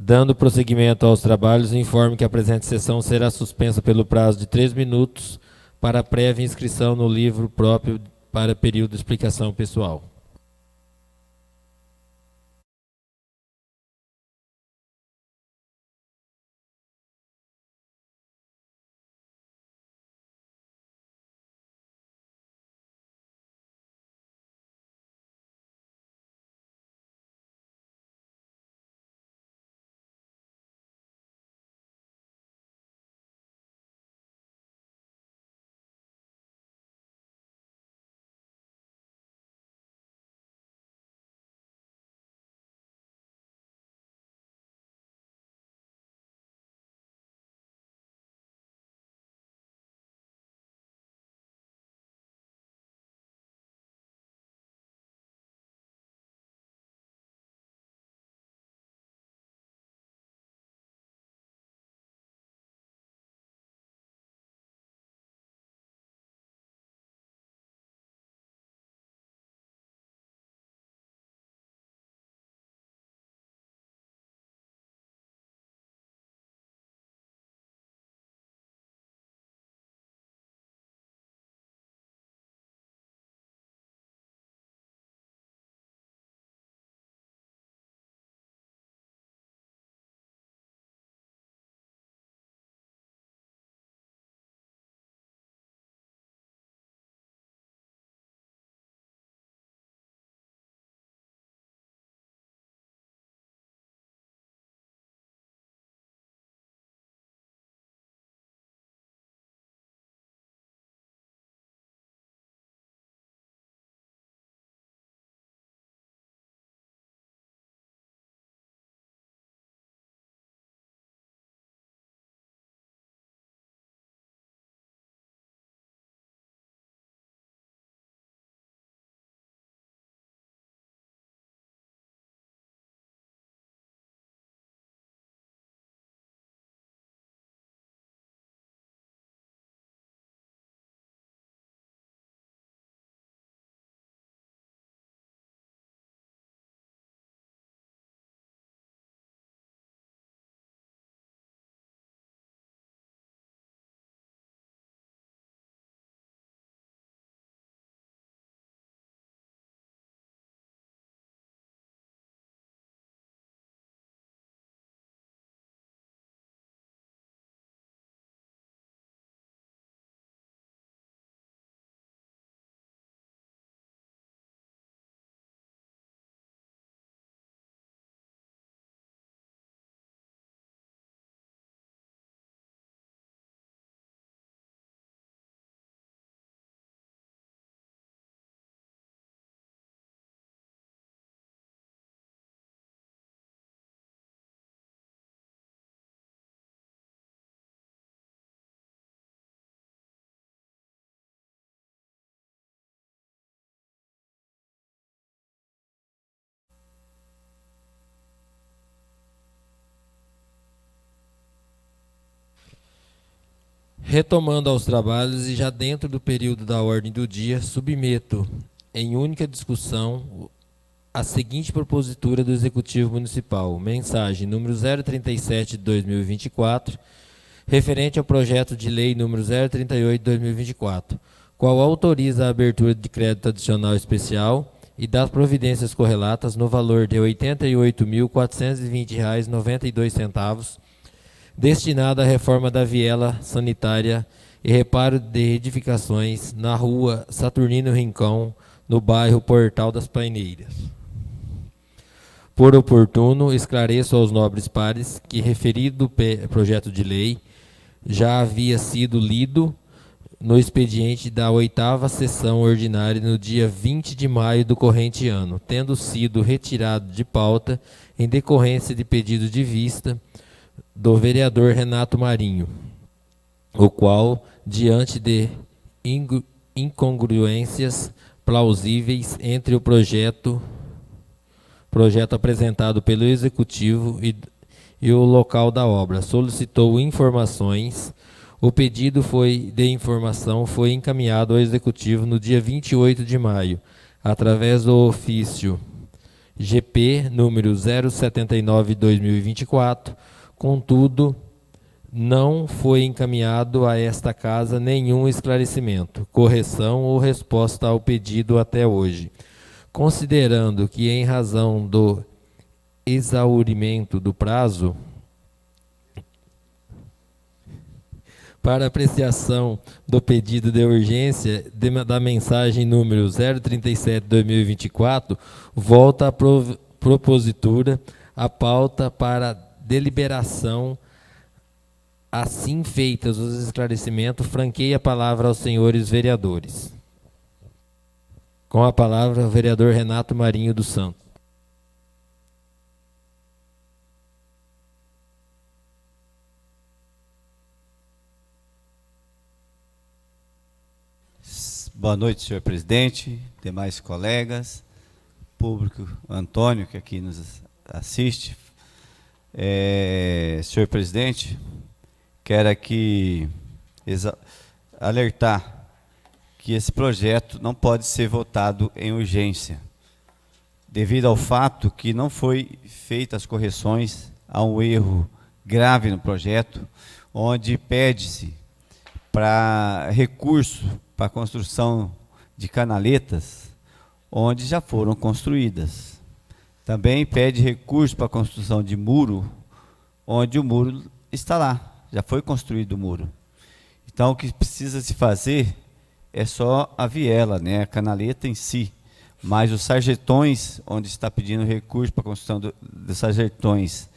Dando prosseguimento aos trabalhos, informo que a presente sessão será suspensa pelo prazo de 3 minutos para prévia inscrição no livro próprio para período de explicação pessoal. Retomando aos trabalhos e já dentro do período da ordem do dia, submeto em única discussão a seguinte propositura do Executivo Municipal. Mensagem número 037 de 2024, referente ao projeto de lei número 038 de 2024, qual autoriza a abertura de crédito adicional especial e das providências correlatas no valor de R$ 88.420,92, destinado à reforma da viela sanitária e reparo de edificações na rua Saturnino Rincão, no bairro Portal das Paineiras. Por oportuno, esclareço aos nobres pares que referido projeto de lei já havia sido lido no expediente da 8ª sessão ordinária no dia 20 de maio do corrente ano, tendo sido retirado de pauta em decorrência de pedido de vista do vereador Renato Marinho, o qual, diante de incongruências plausíveis entre o projeto apresentado pelo Executivo e o local da obra, solicitou informações. O pedido de informação foi encaminhado ao Executivo no dia 28 de maio, através do ofício GP número 079/2024, contudo, não foi encaminhado a esta casa nenhum esclarecimento, correção ou resposta ao pedido até hoje. Considerando que, em razão do exaurimento do prazo para apreciação do pedido de urgência da mensagem número 037/2024, volta à propositura a pauta para deliberação. Assim feitos os esclarecimentos, franqueia a palavra aos senhores vereadores. Com a palavra, o vereador Renato Marinho dos Santos. Boa noite, senhor presidente, demais colegas, público, Antônio, que aqui nos assiste. Senhor presidente, quero aqui alertar que esse projeto não pode ser votado em urgência, devido ao fato que não foi feitas as correções a um erro grave no projeto, onde pede-se para recurso para a construção de canaletas, onde já foram construídas. Também pede recurso para a construção de muro, onde o muro está lá, já foi construído o muro. Então, o que precisa se fazer é só a viela, né, a canaleta em si. Mas os sarjetões, onde está pedindo recurso para a construção dos sarjetões,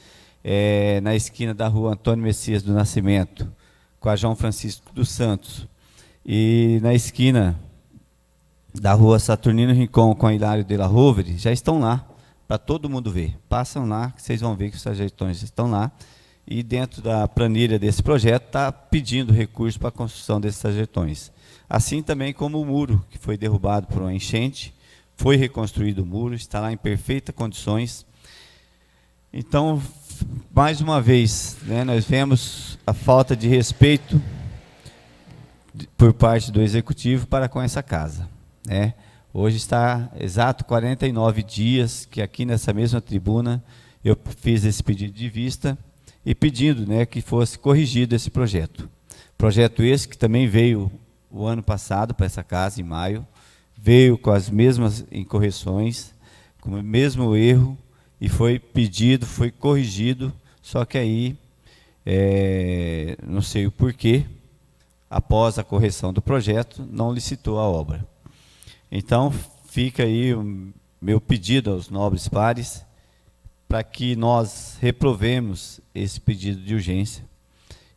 na esquina da rua Antônio Messias do Nascimento, com a João Francisco dos Santos, e na esquina da rua Saturnino Rincon com a Hilário de la Rovere, já estão lá, para todo mundo ver. Passam lá, que vocês vão ver que os sarjetões estão lá, e dentro da planilha desse projeto está pedindo recurso para a construção desses sarjetões. Assim também como o muro, que foi derrubado por uma enchente, foi reconstruído o muro, está lá em perfeitas condições. Então, mais uma vez, né, nós vemos a falta de respeito por parte do Executivo para com essa casa, né? Hoje está exato 49 dias que aqui nessa mesma tribuna eu fiz esse pedido de vista e pedindo, né, que fosse corrigido esse projeto. Projeto esse que também veio o ano passado para essa casa, em maio, veio com as mesmas incorreções, com o mesmo erro, e foi pedido, foi corrigido, só que aí, não sei o porquê, após a correção do projeto, não licitou a obra. Então, fica aí o meu pedido aos nobres pares, para que nós reprovemos esse pedido de urgência,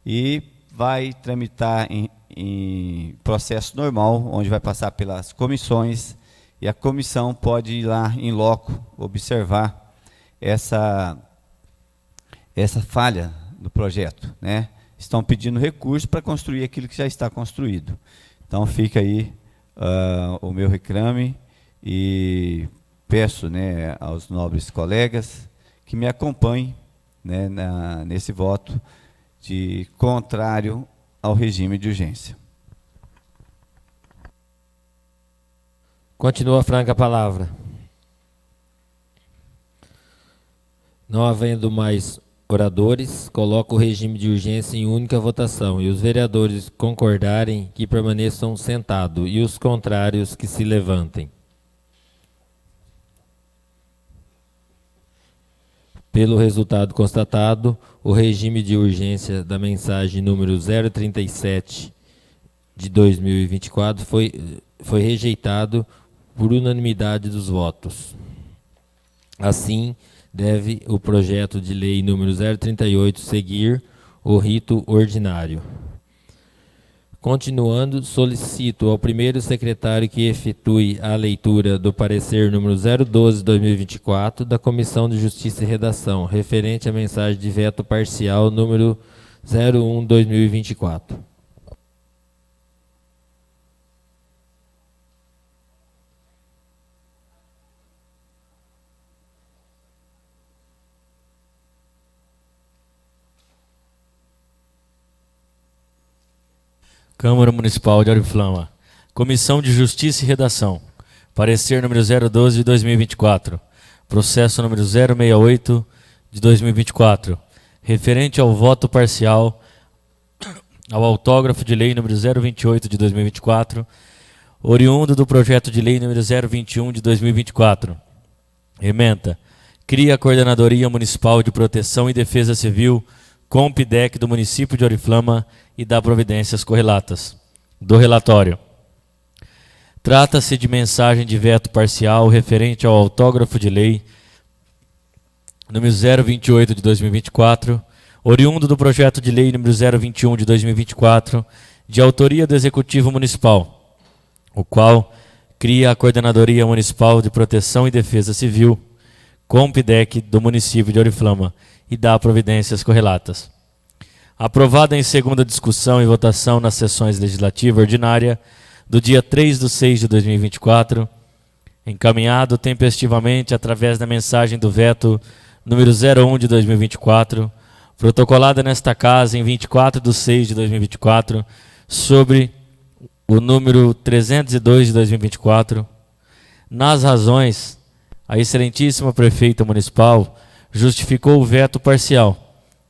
e vai tramitar em processo normal, onde vai passar pelas comissões, e a comissão pode ir lá em loco observar essa falha do projeto, né? Estão pedindo recurso para construir aquilo que já está construído. Então fica aí o meu reclame e peço, né, aos nobres colegas que me acompanhem, né, nesse voto de contrário ao regime de urgência. Continua franca a palavra. Não havendo mais oradores, coloco o regime de urgência em única votação e os vereadores concordarem que permaneçam sentados e os contrários que se levantem. Pelo resultado constatado, o regime de urgência da mensagem número 037 de 2024 foi rejeitado por unanimidade dos votos. Assim, deve o projeto de lei número 038 seguir o rito ordinário. Continuando, solicito ao primeiro secretário que efetue a leitura do parecer número 012/2024 da Comissão de Justiça e Redação, referente à mensagem de veto parcial número 01/2024. Câmara Municipal de Oriflama. Comissão de Justiça e Redação. Parecer número 012 de 2024. Processo número 068 de 2024. Referente ao voto parcial ao autógrafo de lei número 028 de 2024, oriundo do projeto de lei número 021 de 2024. Ementa. Cria a Coordenadoria Municipal de Proteção e Defesa Civil com o PIDEC do município de Oriflama e dá providências correlatas. Do relatório. Trata-se de mensagem de veto parcial referente ao autógrafo de lei número 028 de 2024, oriundo do projeto de lei número 021 de 2024, de autoria do Executivo Municipal, o qual cria a Coordenadoria Municipal de Proteção e Defesa Civil com o PIDEC do município de Oriflama e dá providências correlatas. Aprovada em segunda discussão e votação nas sessões legislativa ordinária do dia 3/6 de 2024, encaminhado tempestivamente através da mensagem do veto número 01 de 2024, protocolada nesta casa em 24/6 de 2024, sobre o número 302 de 2024. Nas razões, a excelentíssima prefeita municipal justificou o veto parcial,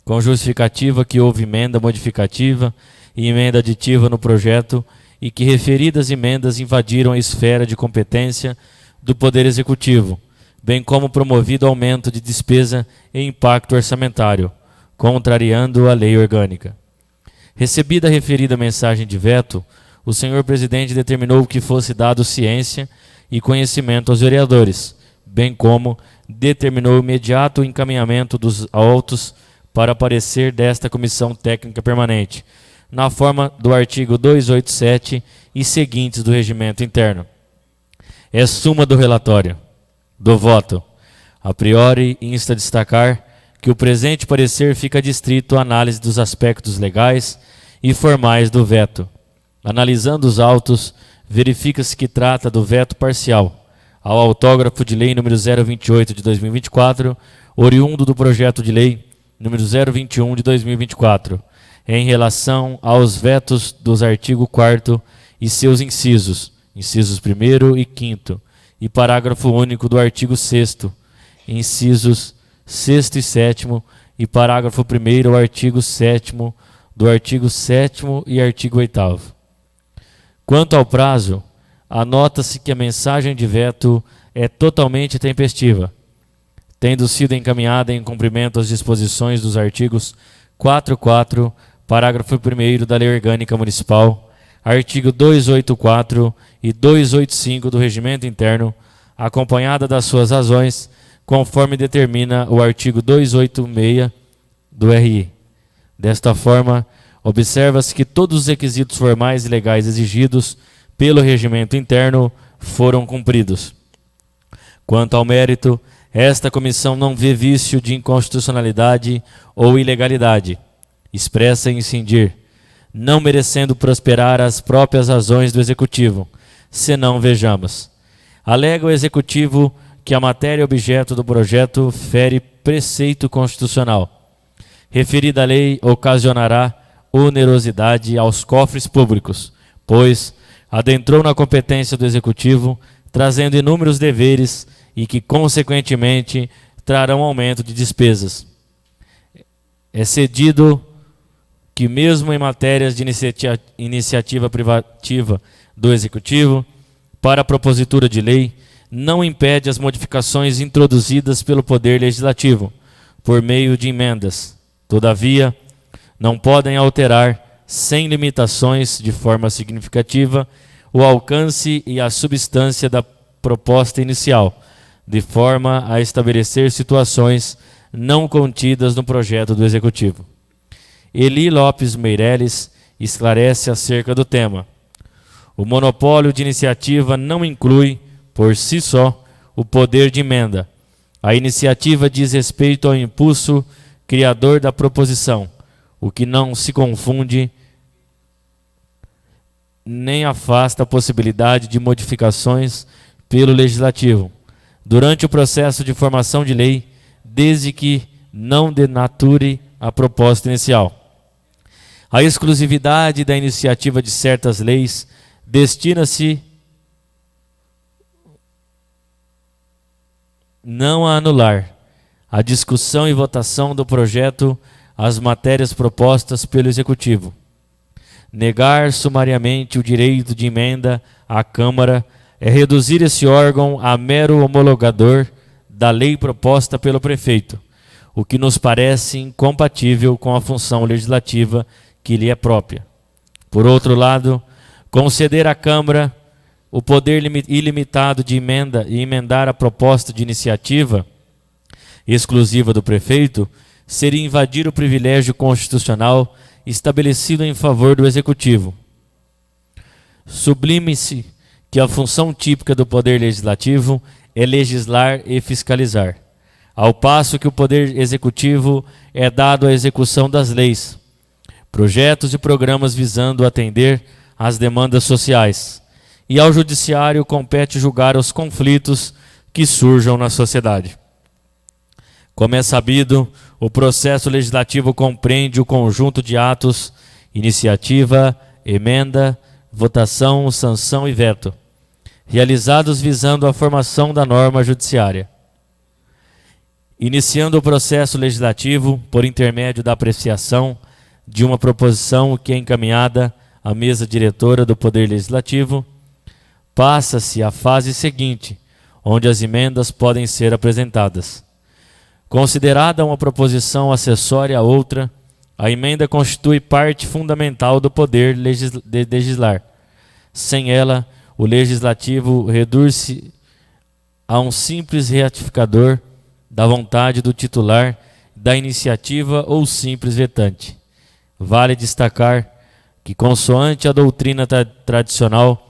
com justificativa que houve emenda modificativa e emenda aditiva no projeto e que referidas emendas invadiram a esfera de competência do Poder Executivo, bem como promovido aumento de despesa e impacto orçamentário, contrariando a lei orgânica. Recebida a referida mensagem de veto, o senhor presidente determinou que fosse dado ciência e conhecimento aos vereadores, bem como determinou o imediato encaminhamento dos autos para parecer desta Comissão Técnica Permanente, na forma do artigo 287 e seguintes do Regimento Interno. É suma do relatório. Do voto. A priori, insta destacar que o presente parecer fica distrito à análise dos aspectos legais e formais do veto. Analisando os autos, verifica-se que trata do veto parcial ao autógrafo de lei número 028 de 2024, oriundo do projeto de lei número 021 de 2024, em relação aos vetos dos artigo 4º e seus incisos 1º e 5º, e parágrafo único do artigo 6º, incisos 6º e 7º, e parágrafo 1º ao artigo 7º, do artigo 7º e artigo 8º. Quanto ao prazo, anota-se que a mensagem de veto é totalmente tempestiva, tendo sido encaminhada em cumprimento às disposições dos artigos 44, parágrafo 1º da Lei Orgânica Municipal, artigo 284 e 285 do Regimento Interno, acompanhada das suas razões, conforme determina o artigo 286 do RI. Desta forma, observa-se que todos os requisitos formais e legais exigidos pelo Regimento Interno foram cumpridos. Quanto ao mérito, esta comissão não vê vício de inconstitucionalidade ou ilegalidade, expressa em incidir, não merecendo prosperar as próprias razões do Executivo, senão vejamos. Alega o Executivo que a matéria objeto do projeto fere preceito constitucional. Referida lei ocasionará onerosidade aos cofres públicos, pois adentrou na competência do Executivo, trazendo inúmeros deveres e que, consequentemente, trarão aumento de despesas. É cedido que, mesmo em matérias de iniciativa privativa do Executivo, para a propositura de lei, não impede as modificações introduzidas pelo Poder Legislativo, por meio de emendas. Todavia, não podem alterar, sem limitações de forma significativa, o alcance e a substância da proposta inicial, de forma a estabelecer situações não contidas no projeto do Executivo. Eli Lopes Meireles esclarece acerca do tema. O monopólio de iniciativa não inclui, por si só, o poder de emenda. A iniciativa diz respeito ao impulso criador da proposição, o que não se confunde nem afasta a possibilidade de modificações pelo Legislativo durante o processo de formação de lei, desde que não denature a proposta inicial. A exclusividade da iniciativa de certas leis destina-se não a anular a discussão e votação do projeto às matérias propostas pelo Executivo. Negar sumariamente o direito de emenda à Câmara é reduzir esse órgão a mero homologador da lei proposta pelo prefeito, o que nos parece incompatível com a função legislativa que lhe é própria. Por outro lado, conceder à Câmara o poder ilimitado de emenda e emendar a proposta de iniciativa exclusiva do prefeito seria invadir o privilégio constitucional estabelecido em favor do Executivo. Sublime-se que a função típica do Poder Legislativo é legislar e fiscalizar, ao passo que o Poder Executivo é dado à execução das leis, projetos e programas visando atender às demandas sociais, e ao Judiciário compete julgar os conflitos que surjam na sociedade. Como é sabido, o processo legislativo compreende o conjunto de atos: iniciativa, emenda, votação, sanção e veto, realizados visando a formação da norma judiciária. Iniciando o processo legislativo por intermédio da apreciação de uma proposição que é encaminhada à mesa diretora do Poder Legislativo, passa-se à fase seguinte, onde as emendas podem ser apresentadas. Considerada uma proposição acessória a outra, a emenda constitui parte fundamental do poder de legislar. Sem ela, o Legislativo reduz-se a um simples ratificador da vontade do titular da iniciativa ou simples vetante. Vale destacar que, consoante a doutrina tradicional,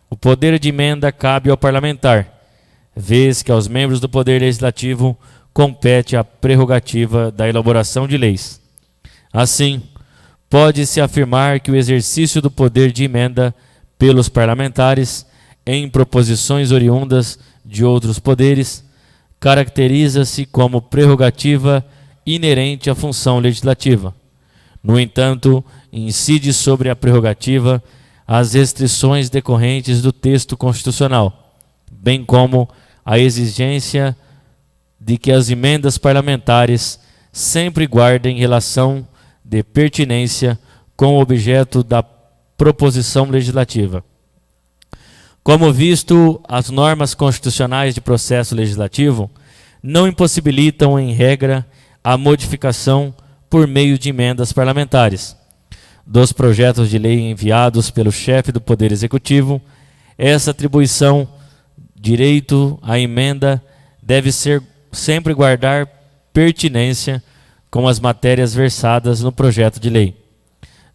o poder de emenda cabe ao parlamentar, vez que aos membros do Poder Legislativo compete a prerrogativa da elaboração de leis. Assim, pode-se afirmar que o exercício do poder de emenda pelos parlamentares em proposições oriundas de outros poderes caracteriza-se como prerrogativa inerente à função legislativa. No entanto, incide sobre a prerrogativa as restrições decorrentes do texto constitucional, bem como a exigência de que as emendas parlamentares sempre guardem relação de pertinência com o objeto da proposição legislativa. Como visto, as normas constitucionais de processo legislativo não impossibilitam, em regra, a modificação por meio de emendas parlamentares dos projetos de lei enviados pelo chefe do Poder Executivo. Essa atribuição, direito à emenda, deve ser sempre guardar pertinência com as matérias versadas no projeto de lei,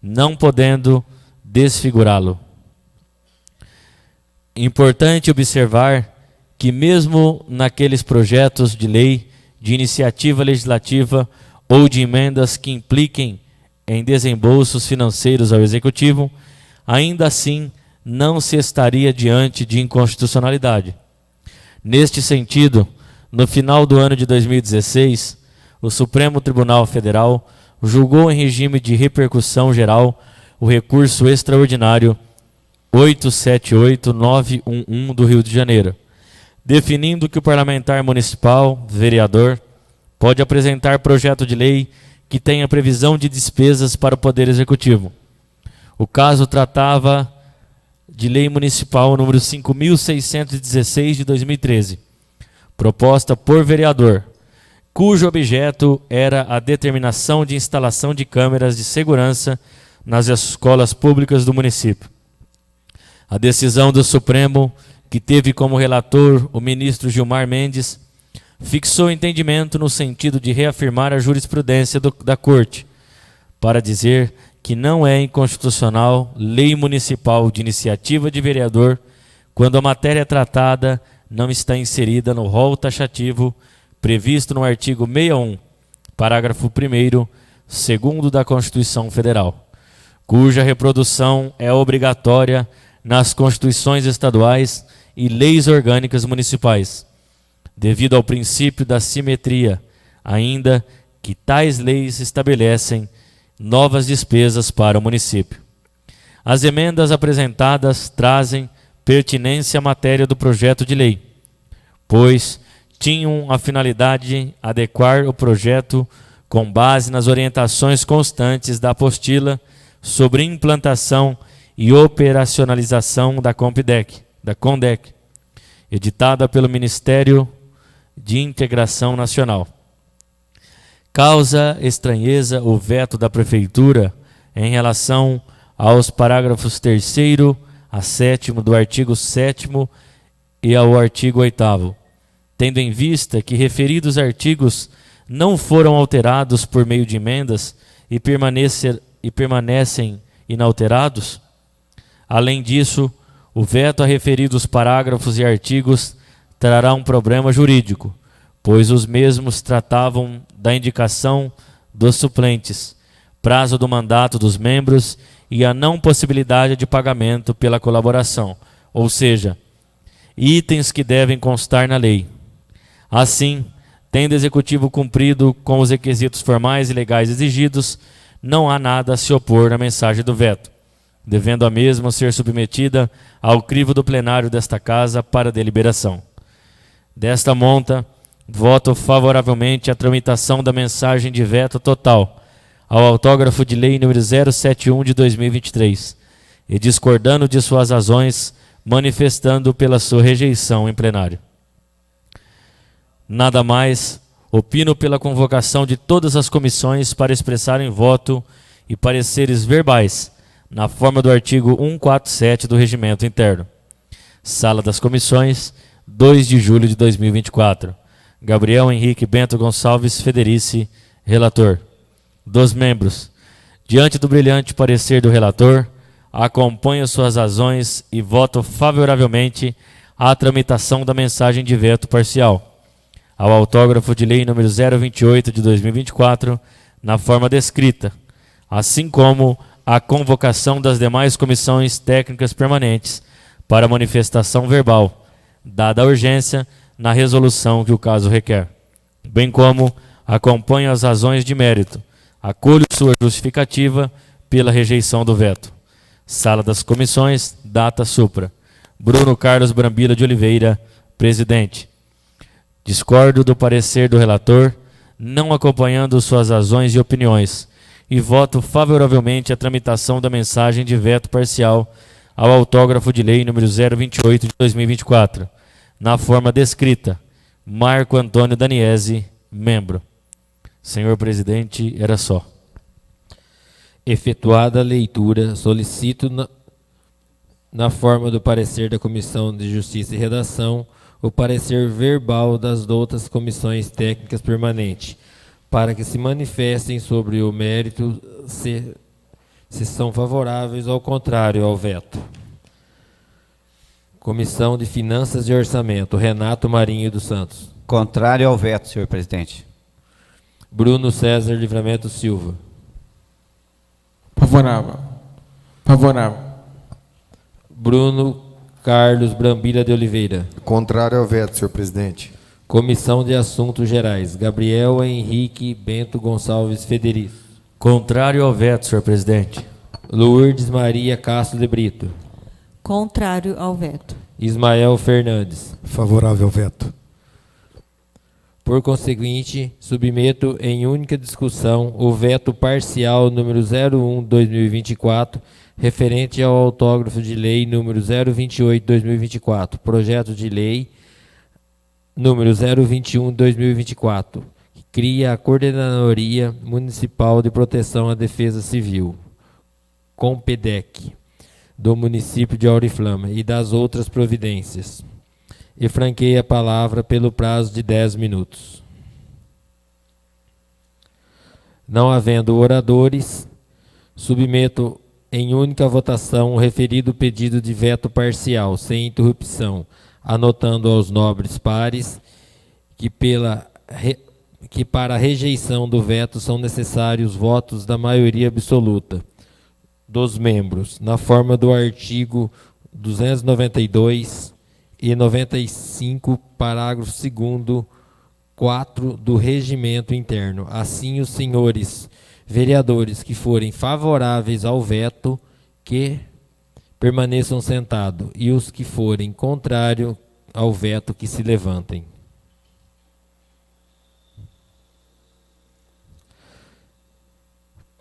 não podendo desfigurá-lo. Importante observar que mesmo naqueles projetos de lei de iniciativa legislativa ou de emendas que impliquem em desembolsos financeiros ao Executivo, ainda assim não se estaria diante de inconstitucionalidade. Neste sentido, no final do ano de 2016, o Supremo Tribunal Federal julgou em regime de repercussão geral o recurso extraordinário 878911 do Rio de Janeiro, definindo que o parlamentar municipal, vereador, pode apresentar projeto de lei que tenha previsão de despesas para o Poder Executivo. O caso tratava de Lei Municipal número 5.616 de 2013, proposta por vereador, cujo objeto era a determinação de instalação de câmeras de segurança nas escolas públicas do município. A decisão do Supremo, que teve como relator o ministro Gilmar Mendes, fixou entendimento no sentido de reafirmar a jurisprudência da Corte, para dizer que não é inconstitucional lei municipal de iniciativa de vereador quando a matéria tratada não está inserida no rol taxativo previsto no artigo 61, parágrafo 1º, 2º da Constituição Federal, cuja reprodução é obrigatória nas constituições estaduais e leis orgânicas municipais, devido ao princípio da simetria, ainda que tais leis estabelecem novas despesas para o município. As emendas apresentadas trazem pertinência à matéria do projeto de lei, pois tinham a finalidade de adequar o projeto com base nas orientações constantes da apostila sobre implantação e operacionalização da CONDEC, editada pelo Ministério de Integração Nacional. Causa estranheza o veto da Prefeitura em relação aos parágrafos 3º a 7º do artigo 7º e ao artigo 8º, tendo em vista que referidos artigos não foram alterados por meio de emendas e permanecem inalterados. Além disso, o veto a referidos parágrafos e artigos trará um problema jurídico, pois os mesmos tratavam da indicação dos suplentes, prazo do mandato dos membros e a não possibilidade de pagamento pela colaboração, ou seja, itens que devem constar na lei. Assim, tendo o Executivo cumprido com os requisitos formais e legais exigidos, não há nada a se opor na mensagem do veto, devendo a mesma ser submetida ao crivo do plenário desta Casa para deliberação. Desta monta, voto favoravelmente a tramitação da mensagem de veto total ao autógrafo de lei número 071 de 2023 e discordando de suas razões, manifestando pela sua rejeição em plenário. Nada mais, opino pela convocação de todas as comissões para expressarem voto e pareceres verbais, na forma do artigo 147 do Regimento Interno. Sala das Comissões, 2 de julho de 2024. Gabriel Henrique Bento Gonçalves Federici, relator. Dos membros, diante do brilhante parecer do relator, acompanho suas razões e voto favoravelmente à tramitação da mensagem de veto parcial, ao autógrafo de lei número 028 de 2024, na forma descrita, assim como a convocação das demais comissões técnicas permanentes para manifestação verbal, dada a urgência na resolução que o caso requer, bem como acompanho as razões de mérito, acolho sua justificativa pela rejeição do veto. Sala das Comissões, data supra. Bruno Carlos Brambila de Oliveira, presidente. Discordo do parecer do relator, não acompanhando suas razões e opiniões, e voto favoravelmente a tramitação da mensagem de veto parcial ao autógrafo de lei número 028 de 2024, na forma descrita. Marco Antônio Daniese, membro. Senhor presidente, era só. Efetuada a leitura, solicito na forma do parecer da Comissão de Justiça e Redação, o parecer verbal das outras comissões técnicas permanentes, para que se manifestem sobre o mérito se são favoráveis ou ao contrário ao veto. Comissão de Finanças e Orçamento, Renato Marinho dos Santos. Contrário ao veto, senhor presidente. Bruno César Livramento Silva. Favorável. Favorável. Bruno Carlos Brambila de Oliveira. Contrário ao veto, senhor presidente. Comissão de Assuntos Gerais, Gabriel Henrique Bento Gonçalves Federico. Contrário ao veto, senhor presidente. Lourdes Maria Castro de Brito. Contrário ao veto. Ismael Fernandes. Favorável ao veto. Por conseguinte, submeto em única discussão o veto parcial número 01/2024, referente ao autógrafo de lei número 028/2024, projeto de lei número 021/2024, cria a Coordenadoria Municipal de Proteção à Defesa Civil, COMPEDEC, do município de Auriflama e das outras providências. E franqueia a palavra pelo prazo de 10 minutos. Não havendo oradores, submeto em única votação o referido pedido de veto parcial, sem interrupção, anotando aos nobres pares que para a rejeição do veto são necessários votos da maioria absoluta dos membros, na forma do artigo 292 e 95, parágrafo 2º, 4 do Regimento Interno. Assim, os senhores vereadores que forem favoráveis ao veto, que permaneçam sentados, e os que forem contrários ao veto, que se levantem.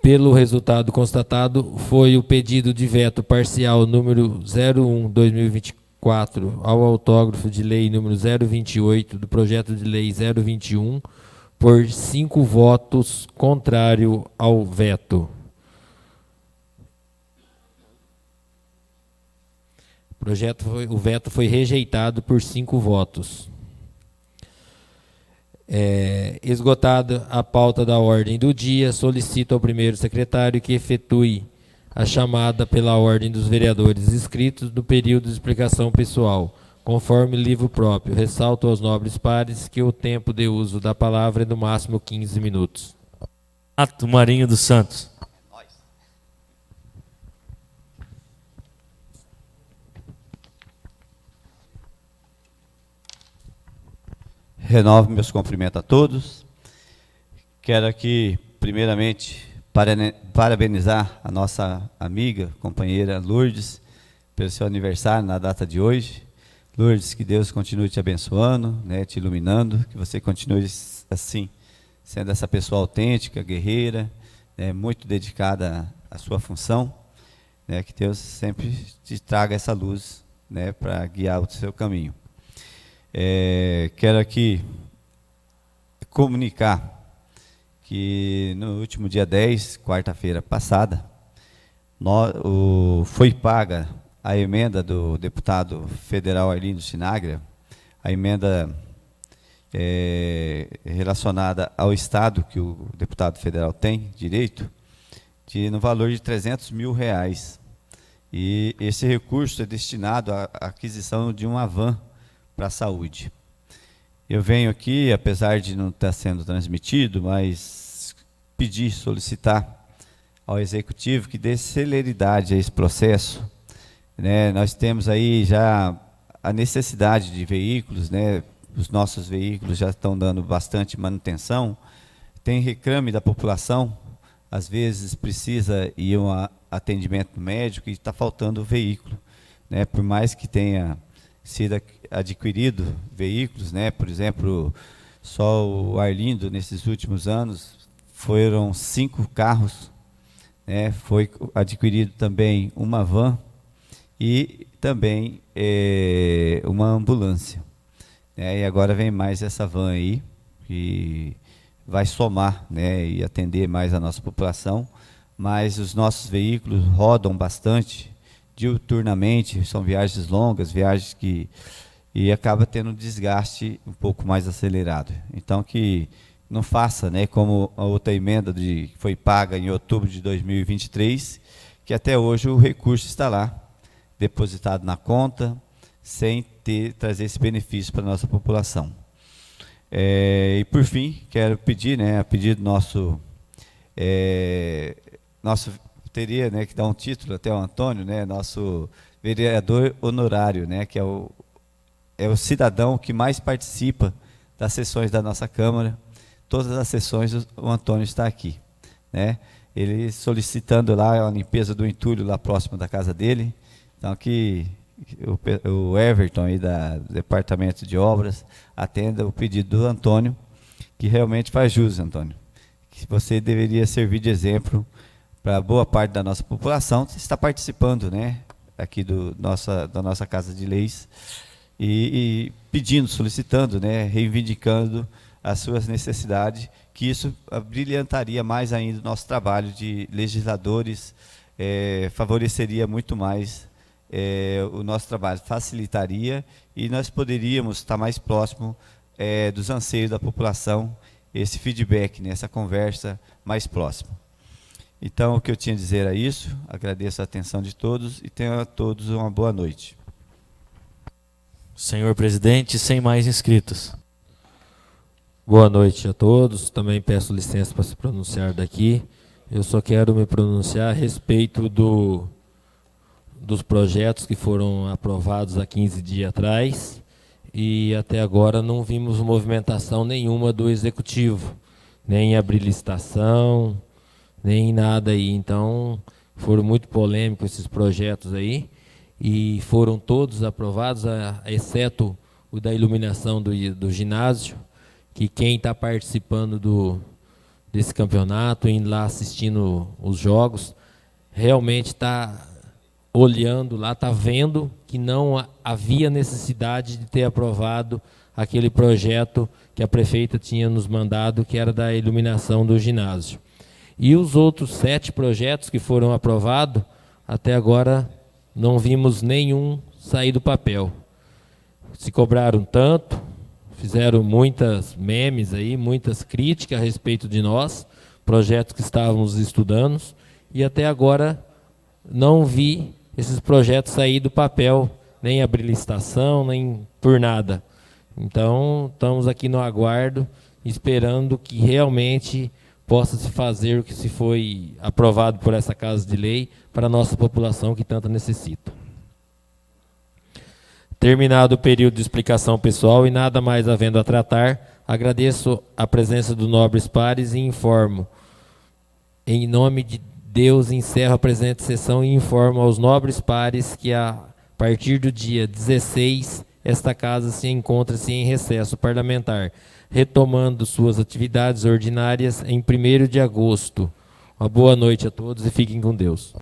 Pelo resultado constatado, foi o pedido de veto parcial número 01/2024 ao autógrafo de lei número 028 do projeto de lei 021 por 5 votos contrário ao veto. O veto foi rejeitado por 5 votos. Esgotada a pauta da ordem do dia, solicito ao primeiro secretário que efetue a chamada pela ordem dos vereadores inscritos no período de explicação pessoal, conforme livro próprio. Ressalto aos nobres pares que o tempo de uso da palavra é no máximo 15 minutos. Ato Marinho dos Santos. Renovo meus cumprimentos a todos. Quero aqui, primeiramente, parabenizar a nossa amiga, companheira Lourdes, pelo seu aniversário na data de hoje. Lourdes, que Deus continue te abençoando, né, te iluminando, que você continue assim, sendo essa pessoa autêntica, guerreira, né, muito dedicada à sua função, né, que Deus sempre te traga essa luz, né, para guiar o seu caminho. Quero aqui comunicar que no último dia 10, quarta-feira passada, foi paga a emenda do deputado federal Arlindo Sinagra, a emenda relacionada ao Estado, que o deputado federal tem direito, no valor de R$300 mil. E esse recurso é destinado à aquisição de uma van para a saúde. Eu venho aqui, apesar de não estar sendo transmitido, mas solicitar ao Executivo que dê celeridade a esse processo, né? Nós temos aí já a necessidade de veículos, né? Os nossos veículos já estão dando bastante manutenção, tem reclame da população, às vezes precisa ir a um atendimento médico e está faltando veículo, né? Por mais que tenha sido adquirido veículos, né? Por exemplo, só o Arlindo, nesses últimos anos, foram 5 carros, né? Foi adquirido também uma van e também uma ambulância, né? E agora vem mais essa van aí, que vai somar, né, e atender mais a nossa população, mas os nossos veículos rodam bastante, diuturnamente, são viagens longas, viagens e acaba tendo um desgaste um pouco mais acelerado. Então, que não faça, né, como a outra emenda que foi paga em outubro de 2023, que até hoje o recurso está lá, depositado na conta, sem trazer esse benefício para a nossa população. E, por fim, quero pedir, né, a pedido nosso teria, né, que dar um título até ao Antônio, né, nosso vereador honorário, né, que é o cidadão que mais participa das sessões da nossa Câmara. Todas as sessões o Antônio está aqui, né? Ele solicitando lá a limpeza do entulho lá próximo da casa dele. Então que o Everton aí do Departamento de Obras atenda o pedido do Antônio, que realmente faz jus, Antônio. Que você deveria servir de exemplo para boa parte da nossa população. Você está participando, né, aqui da nossa Casa de Leis e pedindo, solicitando, né, reivindicando as suas necessidades, que isso brilhantaria mais ainda o nosso trabalho de legisladores, favoreceria muito mais o nosso trabalho, facilitaria e nós poderíamos estar mais próximo dos anseios da população, esse feedback, essa conversa mais próxima. Então, o que eu tinha a dizer é isso, agradeço a atenção de todos e tenham a todos uma boa noite. Senhor presidente, sem mais inscritos. Boa noite a todos, também peço licença para se pronunciar daqui. Eu só quero me pronunciar a respeito dos projetos que foram aprovados há 15 dias atrás e até agora não vimos movimentação nenhuma do Executivo, nem abrir licitação, nem nada aí. Então, foram muito polêmicos esses projetos aí e foram todos aprovados, exceto o da iluminação do ginásio, que quem está participando desse campeonato, indo lá assistindo os jogos, realmente está olhando lá, está vendo que não havia necessidade de ter aprovado aquele projeto que a prefeita tinha nos mandado, que era da iluminação do ginásio. E os outros 7 projetos que foram aprovados, até agora não vimos nenhum sair do papel. Se cobraram tanto, fizeram muitas memes aí, muitas críticas a respeito de nós, projetos que estávamos estudando, e até agora não vi esses projetos sair do papel, nem abrir licitação, nem por nada. Então, estamos aqui no aguardo, esperando que realmente possa se fazer o que se foi aprovado por essa Casa de Lei para a nossa população que tanto necessita. Terminado o período de explicação pessoal e nada mais havendo a tratar, agradeço a presença dos nobres pares e informo, em nome de Deus, encerro a presente sessão e informo aos nobres pares que a partir do dia 16, esta casa se encontra-se em recesso parlamentar, retomando suas atividades ordinárias em 1º de agosto. Uma boa noite a todos e fiquem com Deus.